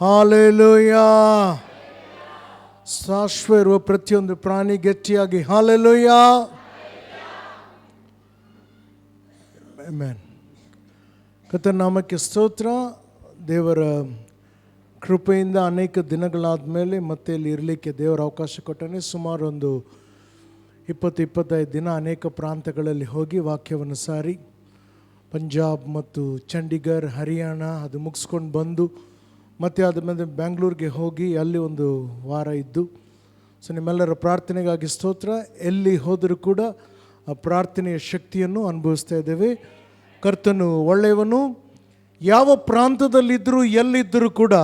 Hallelujah. ಸಾಶ್ವ ಇರುವ ಪ್ರತಿಯೊಂದು ಪ್ರಾಣಿ ಗಟ್ಟಿಯಾಗಿ ಹಾಲೆಲೂಯಾ. ಆಮೆನ್. ಕರ್ತನ ನಾಮಕ್ಕೆ ಸ್ತೋತ್ರ. ದೇವರ ಕೃಪೆಯಿಂದ ಅನೇಕ ದಿನಗಳಾದ ಮೇಲೆ ಮತ್ತೆ ಇಲ್ಲಿ ಇರಲಿಕ್ಕೆ ದೇವರ ಅವಕಾಶ ಕೊಟ್ಟನೆ. ಸುಮಾರು ಒಂದು 20-25 ದಿನ ಅನೇಕ ಪ್ರಾಂತಗಳಲ್ಲಿ ಹೋಗಿ ವಾಕ್ಯವನ್ನು ಸಾರಿ ಪಂಜಾಬ್ ಮತ್ತು ಚಂಡೀಗಢ, ಹರಿಯಾಣ ಅದು ಮುಗಿಸ್ಕೊಂಡು ಬಂದು ಮತ್ತು ಅದ್ರ ಮೇಲೆ ಬ್ಯಾಂಗ್ಳೂರಿಗೆ ಹೋಗಿ ಅಲ್ಲಿ ಒಂದು ವಾರ ಇದ್ದು. ಸೊ ನಿಮ್ಮೆಲ್ಲರ ಪ್ರಾರ್ಥನೆಗಾಗಿ ಸ್ತೋತ್ರ. ಎಲ್ಲಿ ಹೋದರೂ ಕೂಡ ಆ ಪ್ರಾರ್ಥನೆಯ ಶಕ್ತಿಯನ್ನು ಅನುಭವಿಸ್ತಾ ಇದ್ದೇವೆ. ಕರ್ತನು ಒಳ್ಳೆಯವನು. ಯಾವ ಪ್ರಾಂತದಲ್ಲಿದ್ದರೂ ಎಲ್ಲಿದ್ದರೂ ಕೂಡ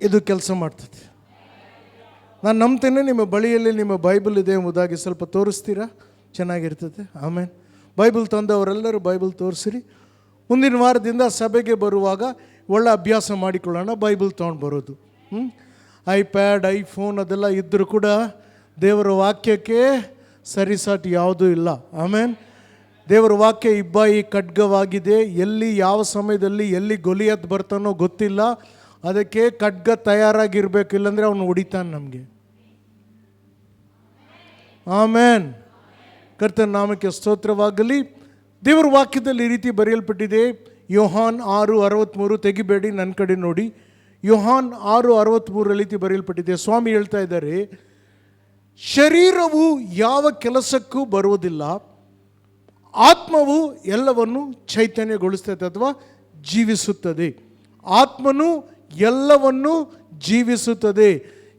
ಇದು ಕೆಲಸ ಮಾಡ್ತದೆ. ನಾನು ನಂಬ್ತೇನೆ. ನಿಮ್ಮ ಬಳಿಯಲ್ಲಿ ನಿಮ್ಮ ಬೈಬಲ್ ಇದೆ ಎಂಬುದಾಗಿ ಸ್ವಲ್ಪ ತೋರಿಸ್ತೀರಾ? ಚೆನ್ನಾಗಿರ್ತದೆ. ಆಮೇಲೆ ಬೈಬಲ್ ತಂದವರೆಲ್ಲರೂ ಬೈಬಲ್ ತೋರಿಸಿರಿ. ಮುಂದಿನ ವಾರದಿಂದ ಸಭೆಗೆ ಬರುವಾಗ ಒಳ್ಳೆ ಅಭ್ಯಾಸ ಮಾಡಿಕೊಳ್ಳೋಣ, ಬೈಬಲ್ ತೊಗೊಂಡು ಬರೋದು. ಐಪ್ಯಾಡ್, ಐಫೋನ್ ಅದೆಲ್ಲ ಇದ್ದರೂ ಕೂಡ ದೇವರ ವಾಕ್ಯಕ್ಕೆ ಸರಿಸಾಟಿ ಯಾವುದೂ ಇಲ್ಲ. ಆಮೇಲೆ ದೇವರ ವಾಕ್ಯ ಇಬ್ಬಾಯಿ ಖಡ್ಗವಾಗಿದೆ. ಎಲ್ಲಿ ಯಾವ ಸಮಯದಲ್ಲಿ ಎಲ್ಲಿ ಗೊಲಿಯತ್ ಬರ್ತಾನೋ ಗೊತ್ತಿಲ್ಲ. ಅದಕ್ಕೆ ಖಡ್ಗ ತಯಾರಾಗಿರ್ಬೇಕು, ಇಲ್ಲಾಂದರೆ ಅವನು ಹೊಡಿತಾನೆ ನಮಗೆ. ಆಮೇನ್. ಕರ್ತನ ನಾಮಕ್ಕೆ ಸ್ತೋತ್ರವಾಗಲಿ. ದೇವರ ವಾಕ್ಯದಲ್ಲಿ ಈ ರೀತಿ ಬರೆಯಲ್ಪಟ್ಟಿದೆ. ಯೋಹಾನ್ 6:63 ತೆಗಿಬೇಡಿ, ನನ್ನ ಕಡೆ ನೋಡಿ. ಯೋಹಾನ್ 6:63 ರೀತಿ ಬರೆಯಲ್ಪಟ್ಟಿದೆ. ಸ್ವಾಮಿ ಹೇಳ್ತಾ ಇದ್ದಾರೆ, ಶರೀರವು ಯಾವ ಕೆಲಸಕ್ಕೂ ಬರುವುದಿಲ್ಲ, ಆತ್ಮವು ಎಲ್ಲವನ್ನು ಚೈತನ್ಯಗೊಳಿಸ್ತದೆ ಅಥವಾ ಜೀವಿಸುತ್ತದೆ. ಆತ್ಮನು ಎಲ್ಲವನ್ನು ಜೀವಿಸುತ್ತದೆ.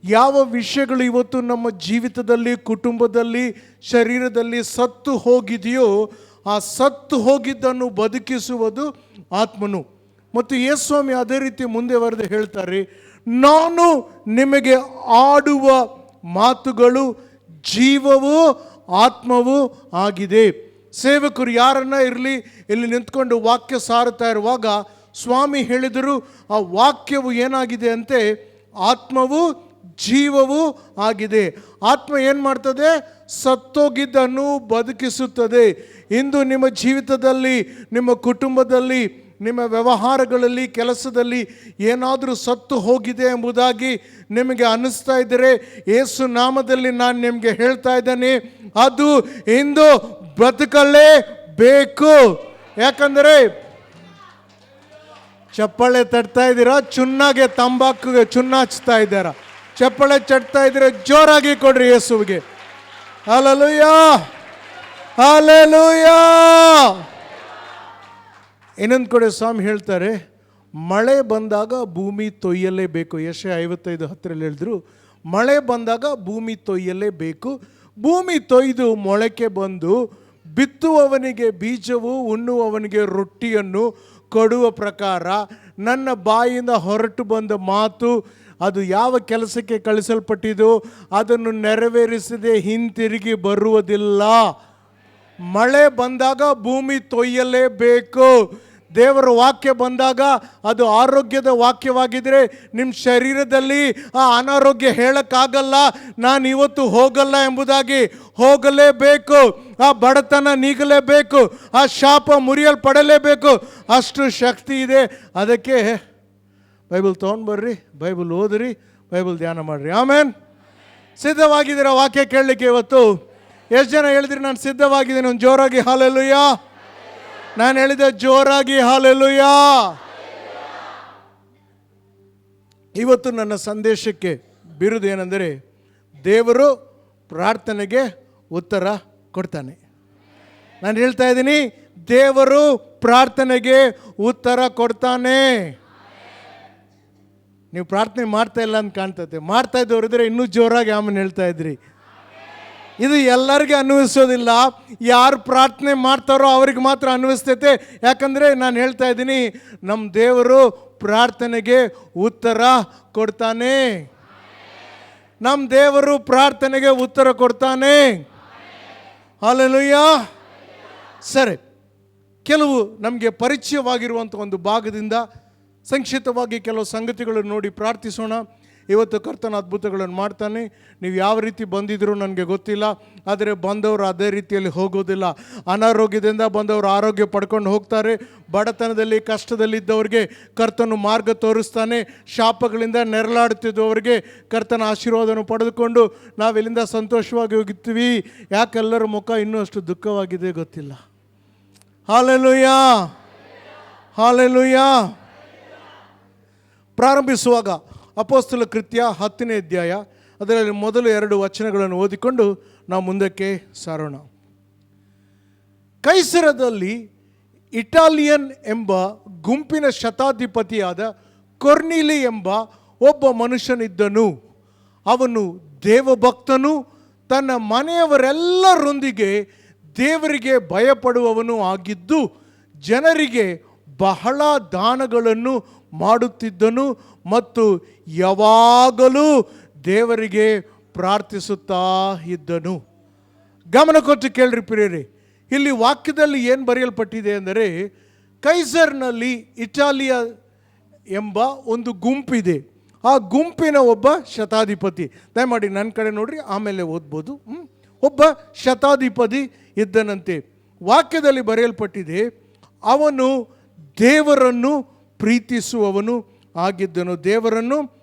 ಯಾವ ವಿಷಯಗಳು ಇವತ್ತು ನಮ್ಮ ಜೀವಿತದಲ್ಲಿ, ಕುಟುಂಬದಲ್ಲಿ, ಶರೀರದಲ್ಲಿ ಸತ್ತು ಹೋಗಿದೆಯೋ ಆ ಸತ್ತು ಹೋಗಿದ್ದನ್ನು ಬದುಕಿಸುವುದು ಆತ್ಮನು. ಮತ್ತು ಯೇಸುಸ್ವಾಮಿ ಅದೇ ರೀತಿ ಮುಂದೆ ಬರೆದು ಹೇಳ್ತಾರೆ, ನಾನು ನಿಮಗೆ ಆಡುವ ಮಾತುಗಳು ಜೀವವೂ ಆತ್ಮವೂ ಆಗಿದೆ. ಸೇವಕರು ಯಾರನ್ನ ಇರಲಿ ಇಲ್ಲಿ ನಿಂತ್ಕೊಂಡು ವಾಕ್ಯ ಸಾರುತ್ತಾ ಇರುವಾಗ ಸ್ವಾಮಿ ಹೇಳಿದರು, ಆ ವಾಕ್ಯವು ಏನಾಗಿದೆ ಅಂತೆ, ಆತ್ಮವು ಜೀವವೂ ಆಗಿದೆ. ಆತ್ಮ ಏನು ಮಾಡ್ತದೆ? ಸತ್ತೋಗಿದ್ದನ್ನು ಬದುಕಿಸುತ್ತದೆ. ಇಂದು ನಿಮ್ಮ ಜೀವಿತದಲ್ಲಿ, ನಿಮ್ಮ ಕುಟುಂಬದಲ್ಲಿ, ನಿಮ್ಮ ವ್ಯವಹಾರಗಳಲ್ಲಿ, ಕೆಲಸದಲ್ಲಿ ಏನಾದರೂ ಸತ್ತು ಹೋಗಿದೆ ಎಂಬುದಾಗಿ ನಿಮಗೆ ಅನ್ನಿಸ್ತಾ ಇದ್ದರೆ, ಯೇಸು ನಾಮದಲ್ಲಿ ನಾನು ನಿಮಗೆ ಹೇಳ್ತಾ ಇದ್ದೇನೆ, ಅದು ಇಂದು ಬದುಕಲೇಬೇಕು. ಯಾಕಂದರೆ ಚಪ್ಪಾಳೆ ತಟ್ತಾ ಇದ್ದೀರಾ, ಚುನ್ನಾಗೆ ತಂಬಾಕುಗೆ ಚುನ್ನ ಹಚ್ತಾ ಇದ್ದಾರ. ಚಪ್ಪಾಳೆ ಚಟ್ತಾ ಇದ್ದೀರಾ, ಜೋರಾಗಿ ಕೊಡ್ರಿ ಯೇಸುವಿಗೆ. Hallelujah, hallelujah. ಇನ್ನೊಂದು ಕಡೆ ಸ್ವಾಮಿ ಹೇಳ್ತಾರೆ, ಮಳೆ ಬಂದಾಗ ಭೂಮಿ ತೊಯ್ಯಲೇಬೇಕು. ಯೆಶಾಯ 55:10 ಹೇಳಿದ್ರು, ಮಳೆ ಬಂದಾಗ ಭೂಮಿ ತೊಯ್ಯಲೇಬೇಕು. ಭೂಮಿ ತೊಯ್ದು ಮೊಳಕೆ ಬಂದು ಬಿತ್ತುವವನಿಗೆ ಬೀಜವು, ಉಣ್ಣುವವನಿಗೆ ರೊಟ್ಟಿಯನ್ನು ಕೊಡುವ ಪ್ರಕಾರ ನನ್ನ ಬಾಯಿಂದ ಹೊರಟು ಬಂದ ಮಾತು ಅದು ಯಾವ ಕೆಲಸಕ್ಕೆ ಕಳಿಸಲ್ಪಟ್ಟಿದೋ ಅದನ್ನು ನೆರವೇರಿಸದೆ ಹಿಂತಿರುಗಿ ಬರುವುದಿಲ್ಲ. ಮಳೆ ಬಂದಾಗ ಭೂಮಿ ತೊಯ್ಯಲೇಬೇಕು. ದೇವರ ವಾಕ್ಯ ಬಂದಾಗ ಅದು ಆರೋಗ್ಯದ ವಾಕ್ಯವಾಗಿದ್ದರೆ ನಿಮ್ಮ ಶರೀರದಲ್ಲಿ ಆ ಅನಾರೋಗ್ಯ ಹೇಳಕ್ಕಾಗಲ್ಲ, ನಾನು ಇವತ್ತು ಹೋಗಲ್ಲ ಎಂಬುದಾಗಿ. ಹೋಗಲೇಬೇಕು. ಆ ಬಡತನ ನೀಗಲೇಬೇಕು. ಆ ಶಾಪ ಮುರಿಯಲ್ಪಡಲೇಬೇಕು. ಅಷ್ಟು ಶಕ್ತಿ ಇದೆ. ಅದಕ್ಕೆ ಬೈಬಲ್ ತೊಗೊಂಡು ಬರ್ರಿ, ಬೈಬಲ್ ಓದ್ರಿ, ಬೈಬಲ್ ಧ್ಯಾನ ಮಾಡಿರಿ. ಆಮೇನ್. ಸಿದ್ಧವಾಗಿದ್ದೀರಾ ವಾಕ್ಯ ಕೇಳಲಿಕ್ಕೆ? ಇವತ್ತು ಎಷ್ಟು ಜನ ಹೇಳಿದ್ರಿ ನಾನು ಸಿದ್ಧವಾಗಿದ್ದೀನಿ? ಒಂದು ಜೋರಾಗಿ ಹಾಲೆಲೂಯಾ. ನಾನು ಹೇಳಿದೆ ಜೋರಾಗಿ ಹಾಲೆಲೂಯಾ. ಇವತ್ತು ನನ್ನ ಸಂದೇಶಕ್ಕೆ ಬಿರುದು ಏನೆಂದರೆ, ದೇವರು ಪ್ರಾರ್ಥನೆಗೆ ಉತ್ತರ ಕೊಡ್ತಾನೆ. ನಾನು ಹೇಳ್ತಾ ಇದ್ದೀನಿ, ದೇವರು ಪ್ರಾರ್ಥನೆಗೆ ಉತ್ತರ ಕೊಡ್ತಾನೆ. ನೀವು ಪ್ರಾರ್ಥನೆ ಮಾಡ್ತಾ ಇಲ್ಲ ಅಂತ ಕಾಣ್ತದೆ. ಮಾಡ್ತಾ ಇದ್ದವರಿದ್ರೆ ಇನ್ನೂ ಜೋರಾಗಿ ಆಮೇಲೆ ಹೇಳ್ತಾ ಇದ್ರಿ. ಇದು ಎಲ್ಲರಿಗೆ ಅನ್ವಯಿಸೋದಿಲ್ಲ. ಯಾರು ಪ್ರಾರ್ಥನೆ ಮಾಡ್ತಾರೋ ಅವ್ರಿಗೆ ಮಾತ್ರ ಅನ್ವಯಿಸ್ತೈತೆ. ಯಾಕಂದರೆ ನಾನು ಹೇಳ್ತಾ ಇದ್ದೀನಿ, ನಮ್ಮ ದೇವರು ಪ್ರಾರ್ಥನೆಗೆ ಉತ್ತರ ಕೊಡ್ತಾನೆ. ನಮ್ಮ ದೇವರು ಪ್ರಾರ್ಥನೆಗೆ ಉತ್ತರ ಕೊಡ್ತಾನೆ. ಹಲ್ಲೆಲೂಯಾ. ಸರಿ, ಕೆಲವು ನಮಗೆ ಪರಿಚಯವಾಗಿರುವಂಥ ಒಂದು ಭಾಗದಿಂದ ಸಂಕ್ಷಿಪ್ತವಾಗಿ ಕೆಲವು ಸಂಗತಿಗಳನ್ನು ನೋಡಿ ಪ್ರಾರ್ಥಿಸೋಣ. ಇವತ್ತು ಕರ್ತನ ಅದ್ಭುತಗಳನ್ನು ಮಾಡ್ತಾನೆ. ನೀವು ಯಾವ ರೀತಿ ಬಂದಿದ್ರು ನನಗೆ ಗೊತ್ತಿಲ್ಲ, ಆದರೆ ಬಂದವರು ಅದೇ ರೀತಿಯಲ್ಲಿ ಹೋಗೋದಿಲ್ಲ. ಅನಾರೋಗ್ಯದಿಂದ ಬಂದವರು ಆರೋಗ್ಯ ಪಡ್ಕೊಂಡು ಹೋಗ್ತಾರೆ. ಬಡತನದಲ್ಲಿ ಕಷ್ಟದಲ್ಲಿದ್ದವರಿಗೆ ಕರ್ತನು ಮಾರ್ಗ ತೋರಿಸ್ತಾನೆ. ಶಾಪಗಳಿಂದ ನೆರಳಾಡುತ್ತಿದ್ದವರಿಗೆ ಕರ್ತನ ಆಶೀರ್ವಾದವನ್ನು ಪಡೆದುಕೊಂಡು ನಾವೆಲ್ಲಿಂದ ಸಂತೋಷವಾಗಿ ಹೋಗುತ್ತೀವಿ. ಯಾಕೆಲ್ಲರ ಮುಖ ಇನ್ನೂ ಅಷ್ಟು ದುಃಖವಾಗಿದೆ ಗೊತ್ತಿಲ್ಲ. Hallelujah, hallelujah. ಪ್ರಾರಂಭಿಸುವಾಗ ಅಪೊಸ್ತಲ ಕೃತ್ಯ 10ನೇ ಅಧ್ಯಾಯ ಅದರಲ್ಲಿ ಮೊದಲು 2 ವಚನಗಳನ್ನು ಓದಿಕೊಂಡು ನಾವು ಮುಂದಕ್ಕೆ ಸಾರೋಣ. ಕೈಸರದಲ್ಲಿ ಇಟಾಲಿಯನ್ ಎಂಬ ಗುಂಪಿನ ಶತಾಧಿಪತಿಯಾದ ಕೊರ್ನೇಲಿ ಎಂಬ ಒಬ್ಬ ಮನುಷ್ಯನಿದ್ದನು. ಅವನು ದೇವಭಕ್ತನು, ತನ್ನ ಮನೆಯವರೆಲ್ಲರೊಂದಿಗೆ ದೇವರಿಗೆ ಭಯಪಡುವವನು ಆಗಿದ್ದು ಜನರಿಗೆ ಬಹಳ ದಾನಗಳನ್ನು ಮಾಡುತ್ತಿದ್ದನು ಮತ್ತು ಯಾವಾಗಲೂ ದೇವರಿಗೆ ಪ್ರಾರ್ಥಿಸುತ್ತಾ ಇದ್ದನು. ಗಮನ ಕೊಟ್ಟು ಕೇಳ್ರಿ ಪ್ರಿಯರೇ, ಇಲ್ಲಿ ವಾಕ್ಯದಲ್ಲಿ ಏನು ಬರೆಯಲ್ಪಟ್ಟಿದೆ ಅಂದರೆ, ಕೈಸರ್ನಲ್ಲಿ ಇಟಾಲಿಯ ಎಂಬ ಒಂದು ಗುಂಪಿದೆ. ಆ ಗುಂಪಿನ ಒಬ್ಬ ಶತಾಧಿಪತಿ, ದಯಮಾಡಿ ನನ್ನ ಕಡೆ ನೋಡ್ರಿ, ಆಮೇಲೆ ಓದ್ಬೋದು. ಒಬ್ಬ ಶತಾಧಿಪತಿ ಇದ್ದನಂತೆ. ವಾಕ್ಯದಲ್ಲಿ ಬರೆಯಲ್ಪಟ್ಟಿದೆ, ಅವನು ದೇವರನ್ನು ಪ್ರೀತಿಸುವವನು ಆಗಿದ್ದನು. ದೇವರನ್ನು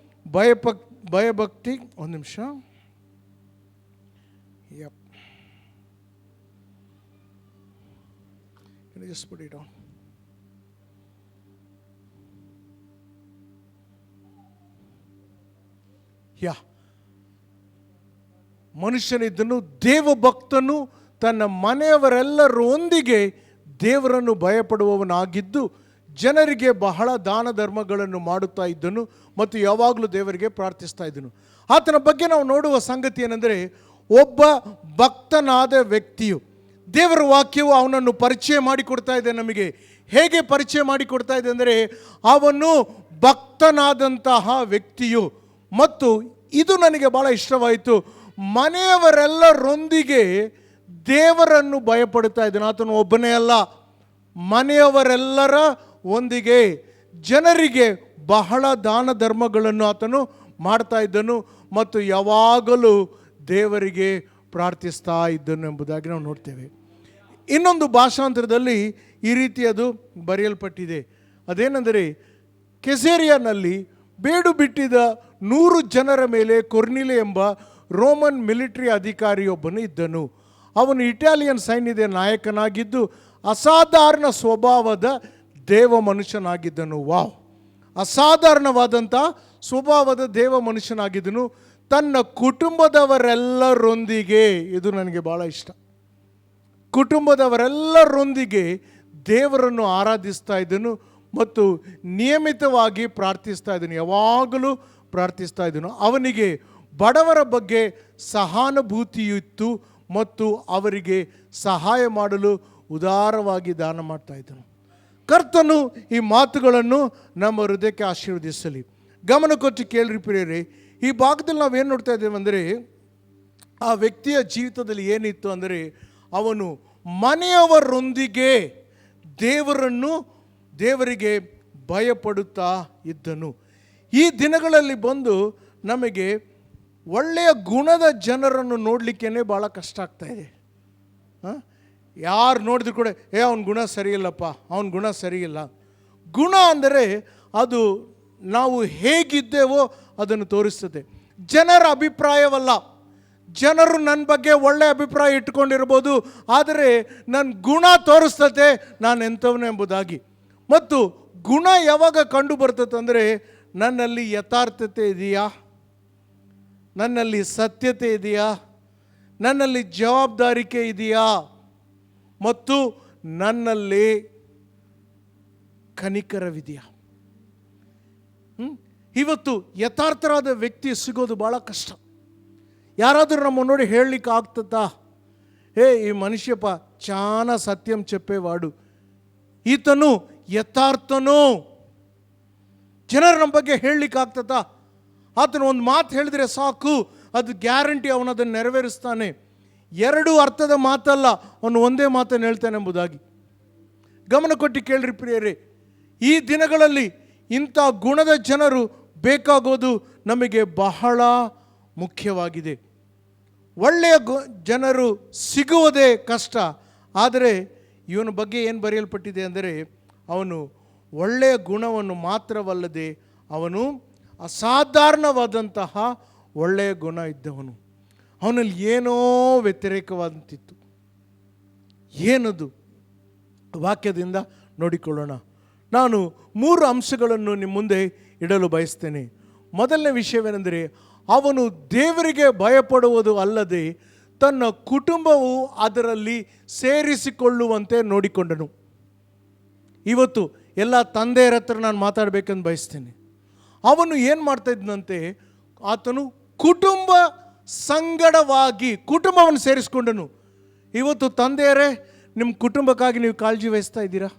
ಭಯಭಕ್ತಿ. ಒಂದು ನಿಮಿಷ. Just put it on. ಮನುಷ್ಯನಿದ್ದನು, ದೇವಭಕ್ತನು, ತನ್ನ ಮನೆಯವರೆಲ್ಲರೊಂದಿಗೆ ದೇವರನ್ನು ಭಯಪಡುವವನಾಗಿದ್ದು ಜನರಿಗೆ ಬಹಳ ದಾನ ಧರ್ಮಗಳನ್ನು ಮಾಡುತ್ತಾ ಇದ್ದನು ಮತ್ತು ಯಾವಾಗಲೂ ದೇವರಿಗೆ ಪ್ರಾರ್ಥಿಸ್ತಾ ಇದ್ದನು. ಆತನ ಬಗ್ಗೆ ನಾವು ನೋಡುವ ಸಂಗತಿ ಏನೆಂದರೆ, ಒಬ್ಬ ಭಕ್ತನಾದ ವ್ಯಕ್ತಿಯು, ದೇವರ ವಾಕ್ಯವು ಅವನನ್ನು ಪರಿಚಯ ಮಾಡಿಕೊಡ್ತಾ ಇದೆ. ನಮಗೆ ಹೇಗೆ ಪರಿಚಯ ಮಾಡಿಕೊಡ್ತಾ ಇದೆ ಅಂದರೆ, ಅವನು ಭಕ್ತನಾದಂತಹ ವ್ಯಕ್ತಿಯು. ಮತ್ತು ಇದು ನನಗೆ ಭಾಳ ಇಷ್ಟವಾಯಿತು, ಮನೆಯವರೆಲ್ಲರೊಂದಿಗೆ ದೇವರನ್ನು ಭಯಪಡುತ್ತಾ ಇದ್ದನು. ಆತನು ಒಬ್ಬನೇ ಅಲ್ಲ, ಮನೆಯವರೆಲ್ಲರ ಒಂದಿಗೆ ಜನರಿಗೆ ಬಹಳ ದಾನ ಧರ್ಮಗಳನ್ನು ಆತನು ಮಾಡ್ತಾ ಇದ್ದನು ಮತ್ತು ಯಾವಾಗಲೂ ದೇವರಿಗೆ ಪ್ರಾರ್ಥಿಸ್ತಾ ಇದ್ದನು ಎಂಬುದಾಗಿ ನಾವು ನೋಡ್ತೇವೆ. ಇನ್ನೊಂದು ಭಾಷಾಂತರದಲ್ಲಿ ಈ ರೀತಿ ಅದು ಬರೆಯಲ್ಪಟ್ಟಿದೆ. ಅದೇನೆಂದರೆ, ಕೆಸೇರಿಯಾನಲ್ಲಿ ಬೇಡು ಬಿಟ್ಟಿದ್ದ 100 ಜನರ ಮೇಲೆ ಕೊರ್ನೇಲಿ ಎಂಬ ರೋಮನ್ ಮಿಲಿಟರಿ ಅಧಿಕಾರಿಯೊಬ್ಬನು ಇದ್ದನು. ಅವನು ಇಟಾಲಿಯನ್ ಸೈನ್ಯದ ನಾಯಕನಾಗಿದ್ದು ಅಸಾಧಾರಣ ಸ್ವಭಾವದ ದೇವ ಮನುಷ್ಯನಾಗಿದ್ದನು. ವಾವ್, ಅಸಾಧಾರಣವಾದಂಥ ಸ್ವಭಾವದ ದೇವ ಮನುಷ್ಯನಾಗಿದ್ದನು. ತನ್ನ ಕುಟುಂಬದವರೆಲ್ಲರೊಂದಿಗೆ, ಇದು ನನಗೆ ಭಾಳ ಇಷ್ಟ, ಕುಟುಂಬದವರೆಲ್ಲರೊಂದಿಗೆ ದೇವರನ್ನು ಆರಾಧಿಸ್ತಾ ಇದ್ದನು ಮತ್ತು ನಿಯಮಿತವಾಗಿ ಪ್ರಾರ್ಥಿಸ್ತಾ ಇದ್ದನು, ಯಾವಾಗಲೂ ಪ್ರಾರ್ಥಿಸ್ತಾ ಇದ್ದನು. ಅವನಿಗೆ ಬಡವರ ಬಗ್ಗೆ ಸಹಾನುಭೂತಿಯಿತ್ತು ಮತ್ತು ಅವರಿಗೆ ಸಹಾಯ ಮಾಡಲು ಉದಾರವಾಗಿ ದಾನ ಮಾಡ್ತಾ ಇದ್ದನು. ಕರ್ತನು ಈ ಮಾತುಗಳನ್ನು ನಮ್ಮ ಹೃದಯಕ್ಕೆ ಆಶೀರ್ವದಿಸಲಿ. ಗಮನ ಕೊಟ್ಟು ಕೇಳ್ರಿ ಪ್ರಿಯರೇ, ಈ ಭಾಗದಲ್ಲಿ ನಾವೇನು ನೋಡ್ತಾ ಇದ್ದೇವೆ ಅಂದರೆ, ಆ ವ್ಯಕ್ತಿಯ ಜೀವಿತದಲ್ಲಿ ಏನಿತ್ತು ಅಂದರೆ, ಅವನು ಮನೆಯವರೊಂದಿಗೆ ದೇವರಿಗೆ ಭಯಪಡುತ್ತಾ ಇದ್ದನು. ಈ ದಿನಗಳಲ್ಲಿ ಬಂದು ನಮಗೆ ಒಳ್ಳೆಯ ಗುಣದ ಜನರನ್ನು ನೋಡಲಿಕ್ಕೇ ಭಾಳ ಕಷ್ಟ ಆಗ್ತಾ ಇದೆ. ಯಾರು ನೋಡಿದ್ರು ಕೂಡ ಅವನ ಗುಣ ಸರಿಯಿಲ್ಲಪ್ಪ, ಅವನ ಗುಣ ಸರಿಯಿಲ್ಲ. ಗುಣ ಅಂದರೆ ಅದು ನಾವು ಹೇಗಿದ್ದೇವೋ ಅದನ್ನು ತೋರಿಸ್ತದೆ, ಜನರ ಅಭಿಪ್ರಾಯವಲ್ಲ. ಜನರು ನನ್ನ ಬಗ್ಗೆ ಒಳ್ಳೆಯ ಅಭಿಪ್ರಾಯ ಇಟ್ಕೊಂಡಿರ್ಬೋದು, ಆದರೆ ನನ್ನ ಗುಣ ತೋರಿಸ್ತದೆ ನಾನು ಎಂಥವನು ಎಂಬುದಾಗಿ. ಮತ್ತು ಗುಣ ಯಾವಾಗ ಕಂಡು ಬರ್ತದೆ ಅಂದರೆ, ನನ್ನಲ್ಲಿ ಯಥಾರ್ಥತೆ ಇದೆಯಾ, ನನ್ನಲ್ಲಿ ಸತ್ಯತೆ ಇದೆಯಾ, ನನ್ನಲ್ಲಿ ಜವಾಬ್ದಾರಿಕೆ ಇದೆಯಾ, ಮತ್ತು ನನ್ನಲ್ಲಿ ಕನಿಕರವಿದೆಯಾ. ಇವತ್ತು ಯಥಾರ್ಥರಾದ ವ್ಯಕ್ತಿ ಸಿಗೋದು ಭಾಳ ಕಷ್ಟ. ಯಾರಾದರೂ ನಮ್ಮ ನೋಡಿ ಹೇಳಲಿಕ್ಕೆ ಆಗ್ತದಾ, ಈ ಮನುಷ್ಯಪ್ಪ ಚಾನ ಸತ್ಯಂ చెప్పేవాడు, ಈತನು ಯಥಾರ್ಥನೋ. ಜನರು ನಮ್ಮ ಬಗ್ಗೆ ಹೇಳಲಿಕ್ಕೆ ಆಗ್ತದಾ? ಆತನು ಒಂದು ಮಾತು ಹೇಳಿದರೆ ಸಾಕು, ಅದು ಗ್ಯಾರಂಟಿ, ಅವನದನ್ನು ನೆರವೇರಿಸ್ತಾನೆ. 2 ಅರ್ಥದ ಮಾತಲ್ಲ, ಅವನು ಒಂದೇ ಮಾತನ್ನು ಹೇಳ್ತಾನೆ ಎಂಬುದಾಗಿ. ಗಮನ ಕೊಟ್ಟು ಕೇಳ್ರಿ ಪ್ರಿಯರೇ, ಈ ದಿನಗಳಲ್ಲಿ ಇಂಥ ಗುಣದ ಜನರು ಬೇಕಾಗೋದು ನಮಗೆ ಬಹಳ ಮುಖ್ಯವಾಗಿದೆ. ಒಳ್ಳೆಯ ಜನರು ಸಿಗುವುದೇ ಕಷ್ಟ. ಆದರೆ ಇವನ ಬಗ್ಗೆ ಏನು ಬರೆಯಲ್ಪಟ್ಟಿದೆ ಅಂದರೆ, ಅವನು ಒಳ್ಳೆಯ ಗುಣವನ್ನು ಮಾತ್ರವಲ್ಲದೆ ಅವನು ಅಸಾಧಾರಣವಾದಂತಹ ಒಳ್ಳೆಯ ಗುಣ ಇದ್ದವನು. ಅವನಲ್ಲಿ ಏನೋ ವ್ಯತಿರೇಕವಾದಂತಿತ್ತು. ಏನದು? ವಾಕ್ಯದಿಂದ ನೋಡಿಕೊಳ್ಳೋಣ. ನಾನು 3 ಅಂಶಗಳನ್ನು ನಿಮ್ಮ ಮುಂದೆ ಇಡಲು ಬಯಸ್ತೇನೆ. ಮೊದಲನೇ ವಿಷಯವೇನೆಂದರೆ, ಅವನು ದೇವರಿಗೆ ಭಯಪಡುವುದು ಅಲ್ಲದೆ ತನ್ನ ಕುಟುಂಬವು ಅದರಲ್ಲಿ ಸೇರಿಸಿಕೊಳ್ಳುವಂತೆ ನೋಡಿಕೊಂಡನು. ಇವತ್ತು ಎಲ್ಲ ತಂದೆಯರ ಹತ್ರ ನಾನು ಮಾತಾಡಬೇಕಂತ ಬಯಸ್ತೇನೆ. ಅವನು ಏನು ಮಾಡ್ತಾ ಇದ್ದಂತೆ, ಆತನು ಕುಟುಂಬ ಸಂಗಡವಾಗಿ ಕುಟುಂಬವನ್ನು ಸೇರಿಸಿಕೊಂಡನು. ಇವತ್ತು ತಂದೆಯರೇ, ನಿಮ್ಮ ಕುಟುಂಬಕ್ಕಾಗಿ ನೀವು ಕಾಳಜಿ ವಹಿಸ್ತಾ ಇದ್ದೀರಾ?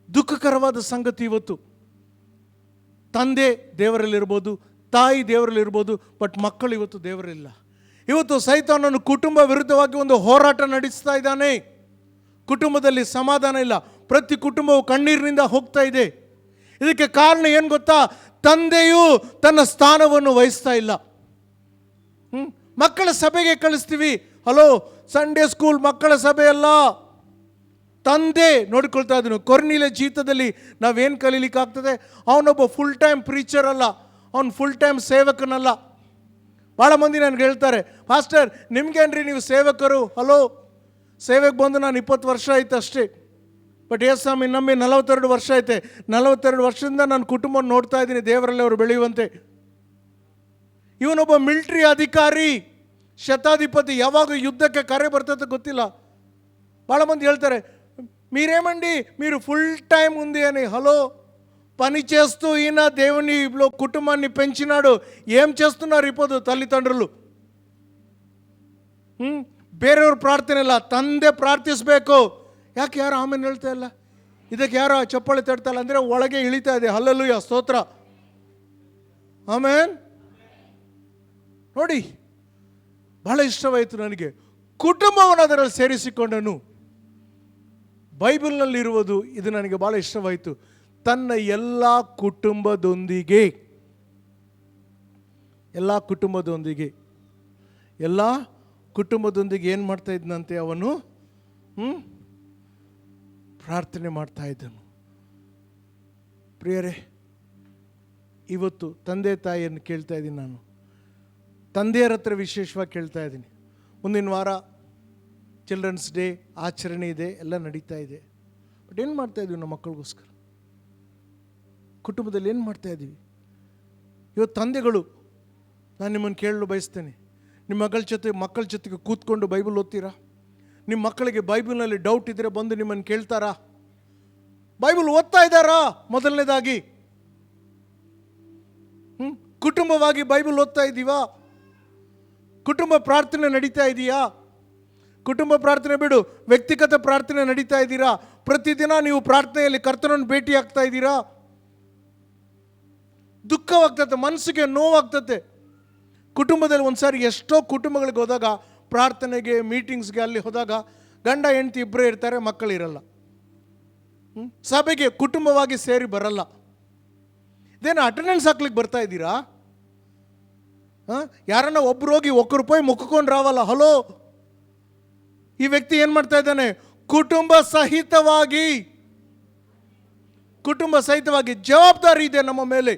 ದುಃಖಕರವಾದ ಸಂಗತಿ. ಇವತ್ತು ತಂದೆ ದೇವರಲ್ಲಿರ್ಬೋದು, ತಾಯಿ ದೇವರಲ್ಲಿರ್ಬೋದು, ಬಟ್ ಮಕ್ಕಳು ಇವತ್ತು ದೇವರಿಲ್ಲ. ಇವತ್ತು ಸೈತಾನನು ಕುಟುಂಬ ವಿರುದ್ಧವಾಗಿ ಒಂದು ಹೋರಾಟ ನಡೆಸ್ತಾ ಇದ್ದಾನೆ. ಕುಟುಂಬದಲ್ಲಿ ಸಮಾಧಾನ ಇಲ್ಲ. ಪ್ರತಿ ಕುಟುಂಬವು ಕಣ್ಣೀರಿನಿಂದ ಹೋಗ್ತಾ ಇದೆ. ಇದಕ್ಕೆ ಕಾರಣ ಏನು ಗೊತ್ತಾ? ತಂದೆಯು ತನ್ನ ಸ್ಥಾನವನ್ನು ವಹಿಸ್ತಾ ಇಲ್ಲ. ಮಕ್ಕಳ ಸಭೆಗೆ ಕಳಿಸ್ತೀವಿ. ಹಲೋ, ಸಂಡೇ ಸ್ಕೂಲ್ ಮಕ್ಕಳ ಸಭೆ ಅಲ್ಲ, ತಂದೆ ನೋಡಿಕೊಳ್ತಾ ಇದ್ದನು. ಕೊರ್ನಿಲ ಜೀತದಲ್ಲಿ ನಾವೇನು ಕಲೀಲಿಕ್ಕಾಗ್ತದೆ? ಅವನೊಬ್ಬ ಫುಲ್ ಟೈಮ್ ಪ್ರೀಚರ್ ಅಲ್ಲ, ಅವನು ಫುಲ್ ಟೈಮ್ ಸೇವಕನಲ್ಲ. ಭಾಳ ಮಂದಿ ನನಗೆ ಹೇಳ್ತಾರೆ, ಪಾಸ್ಟರ್ ನಿಮ್ಗೇನ್ರಿ ನೀವು ಸೇವಕರು? ಹಲೋ, ಸೇವೆಗೆ ಬಂದು ನಾನು 20 ವರ್ಷ ಆಯ್ತು ಅಷ್ಟೇ. ಬಟ್ ಸ್ವಾಮಿ ನಮ್ಮಿ 42 ವರ್ಷ ಐತೆ. 42 ವರ್ಷದಿಂದ ನಾನು ಕುಟುಂಬ ನೋಡ್ತಾ ಇದ್ದೀನಿ ದೇವರಲ್ಲಿ ಅವರು ಬೆಳೆಯುವಂತೆ. ಇವನೊಬ್ಬ ಮಿಲಿಟರಿ ಅಧಿಕಾರಿ, ಶತಾಧಿಪತಿ. ಯಾವಾಗ యుద్ధಕ್ಕೆ ಕರೆ ಬರ್ತದೆ ಗೊತ್ತಿಲ್ಲ. ಭಾಳ మంది ಹೇಳ್ತಾರೆ, మీరేమండి మీరు ఫుల్ టైం ఉంది అని. హలో, పని చేస్తూ ఈయన దేవుని కుటుంబాన్ని పెంచినాడు. ఏం చేస్తున్నారు ఇప్పుడు తల్లిదండ్రులు? ಬೇರೆಯವ್ರ ಪ್ರಾರ್ಥನೆ ಇಲ್ಲ, ತಂದೆ ಪ್ರಾರ್ಥಿಸಬೇಕು. ಯಾಕೆ ಯಾರು ಆಮೇಲೆ ಹೇಳ್ತಾ ಇಲ್ಲ? ಇದಕ್ಕೆ ಯಾರೋ ಚಪ್ಪಾಳೆ ತಡ್ತಾ ಇಲ್ಲ ಅಂದರೆ ಒಳಗೆ ಇಳಿತಾ ಇದೆ. ಹಲ್ಲೆಲೂಯಾ, ಸ್ತೋತ್ರ, ಆಮೆನ್. ನೋಡಿ, ಬಹಳ ಇಷ್ಟವಾಯಿತು ನನಗೆ. ಕುಟುಂಬವನ್ನು ಅದರಲ್ಲಿ ಸೇರಿಸಿಕೊಂಡನು. ಬೈಬಲ್ನಲ್ಲಿರುವುದು ಇದು ನನಗೆ ಭಾಳ ಇಷ್ಟವಾಯಿತು. ತನ್ನ ಎಲ್ಲ ಕುಟುಂಬದೊಂದಿಗೆ ಏನು ಮಾಡ್ತಾ ಇದ್ದಂತೆ? ಅವನು ಪ್ರಾರ್ಥನೆ ಮಾಡ್ತಾ ಇದ್ದನು. ಪ್ರಿಯರೇ, ಇವತ್ತು ತಂದೆ ತಾಯಿಯನ್ನು ಕೇಳ್ತಾ ಇದ್ದೀನಿ. ನಾನು ತಂದೆಯರ ಹತ್ರ ವಿಶೇಷವಾಗಿ ಕೇಳ್ತಾ ಇದ್ದೀನಿ. ಮುಂದಿನ ವಾರ ಚಿಲ್ಡ್ರನ್ಸ್ ಡೇ ಆಚರಣೆ ಇದೆ, ಎಲ್ಲ ನಡೀತಾ ಇದೆ. ಬಟ್ ಏನು ಮಾಡ್ತಾ ಇದ್ದೀವಿ ನಮ್ಮ ಮಕ್ಕಳಿಗೋಸ್ಕರ? ಕುಟುಂಬದಲ್ಲಿ ಏನು ಮಾಡ್ತಾ ಇದ್ದೀವಿ? ಇವತ್ತು ತಂದೆಗಳು, ನಾನು ನಿಮ್ಮನ್ನು ಕೇಳಲು ಬಯಸ್ತೇನೆ, ನಿಮ್ಮ ಮಕ್ಕಳ ಜೊತೆಗೆ ಕೂತ್ಕೊಂಡು ಬೈಬಲ್ ಓದ್ತೀರಾ? ನಿಮ್ಮ ಮಕ್ಕಳಿಗೆ ಬೈಬಲ್ನಲ್ಲಿ ಡೌಟ್ ಇದ್ದರೆ ಬಂದು ನಿಮ್ಮನ್ನು ಕೇಳ್ತಾರಾ? ಬೈಬಲ್ ಓದ್ತಾ ಇದ್ದಾರಾ? ಮೊದಲನೇದಾಗಿ ಕುಟುಂಬವಾಗಿ ಬೈಬಲ್ ಓದ್ತಾ ಇದ್ದೀವಾ? ಕುಟುಂಬ ಪ್ರಾರ್ಥನೆ ನಡೀತಾ ಇದೆಯಾ? ಕುಟುಂಬ ಪ್ರಾರ್ಥನೆ ಬಿಡು, ವ್ಯಕ್ತಿಗತ ಪ್ರಾರ್ಥನೆ ನಡೀತಾ ಇದ್ದೀರಾ? ಪ್ರತಿದಿನ ನೀವು ಪ್ರಾರ್ಥನೆಯಲ್ಲಿ ಕರ್ತನನ್ನು ಭೇಟಿ ಆಗ್ತಾ ಇದ್ದೀರಾ? ದುಃಖವಾಗ್ತದೆ, ಮನಸ್ಸಿಗೆ ನೋವಾಗ್ತದೆ. ಕುಟುಂಬದಲ್ಲಿ ಒಂದ್ಸಾರಿ ಎಷ್ಟೋ ಕುಟುಂಬಗಳಿಗೆ ಹೋದಾಗ, ಪ್ರಾರ್ಥನೆಗೆ ಮೀಟಿಂಗ್ಸ್ಗೆ ಅಲ್ಲಿ ಹೋದಾಗ ಗಂಡ ಹೆಂಡತಿ ಇಬ್ಬರೇ ಇರ್ತಾರೆ, ಮಕ್ಕಳಿರಲ್ಲ. ಸಭೆಗೆ ಕುಟುಂಬವಾಗಿ ಸೇರಿ ಬರಲ್ಲ. ಇದೇನು ಅಟೆಂಡೆನ್ಸ್ ಹಾಕ್ಲಿಕ್ಕೆ ಬರ್ತಾ ಇದ್ದೀರಾ? ಯಾರನ್ನ ಒಬ್ರು ಹೋಗಿ ₹1 ಮುಕ್ಕೊಂಡು ರಾವಲ್ಲ. ಹಲೋ, ಈ ವ್ಯಕ್ತಿ ಏನು ಮಾಡ್ತಾ ಇದ್ದಾನೆ? ಕುಟುಂಬ ಸಹಿತವಾಗಿ ಜವಾಬ್ದಾರಿ ಇದೆ ನಮ್ಮ ಮೇಲೆ.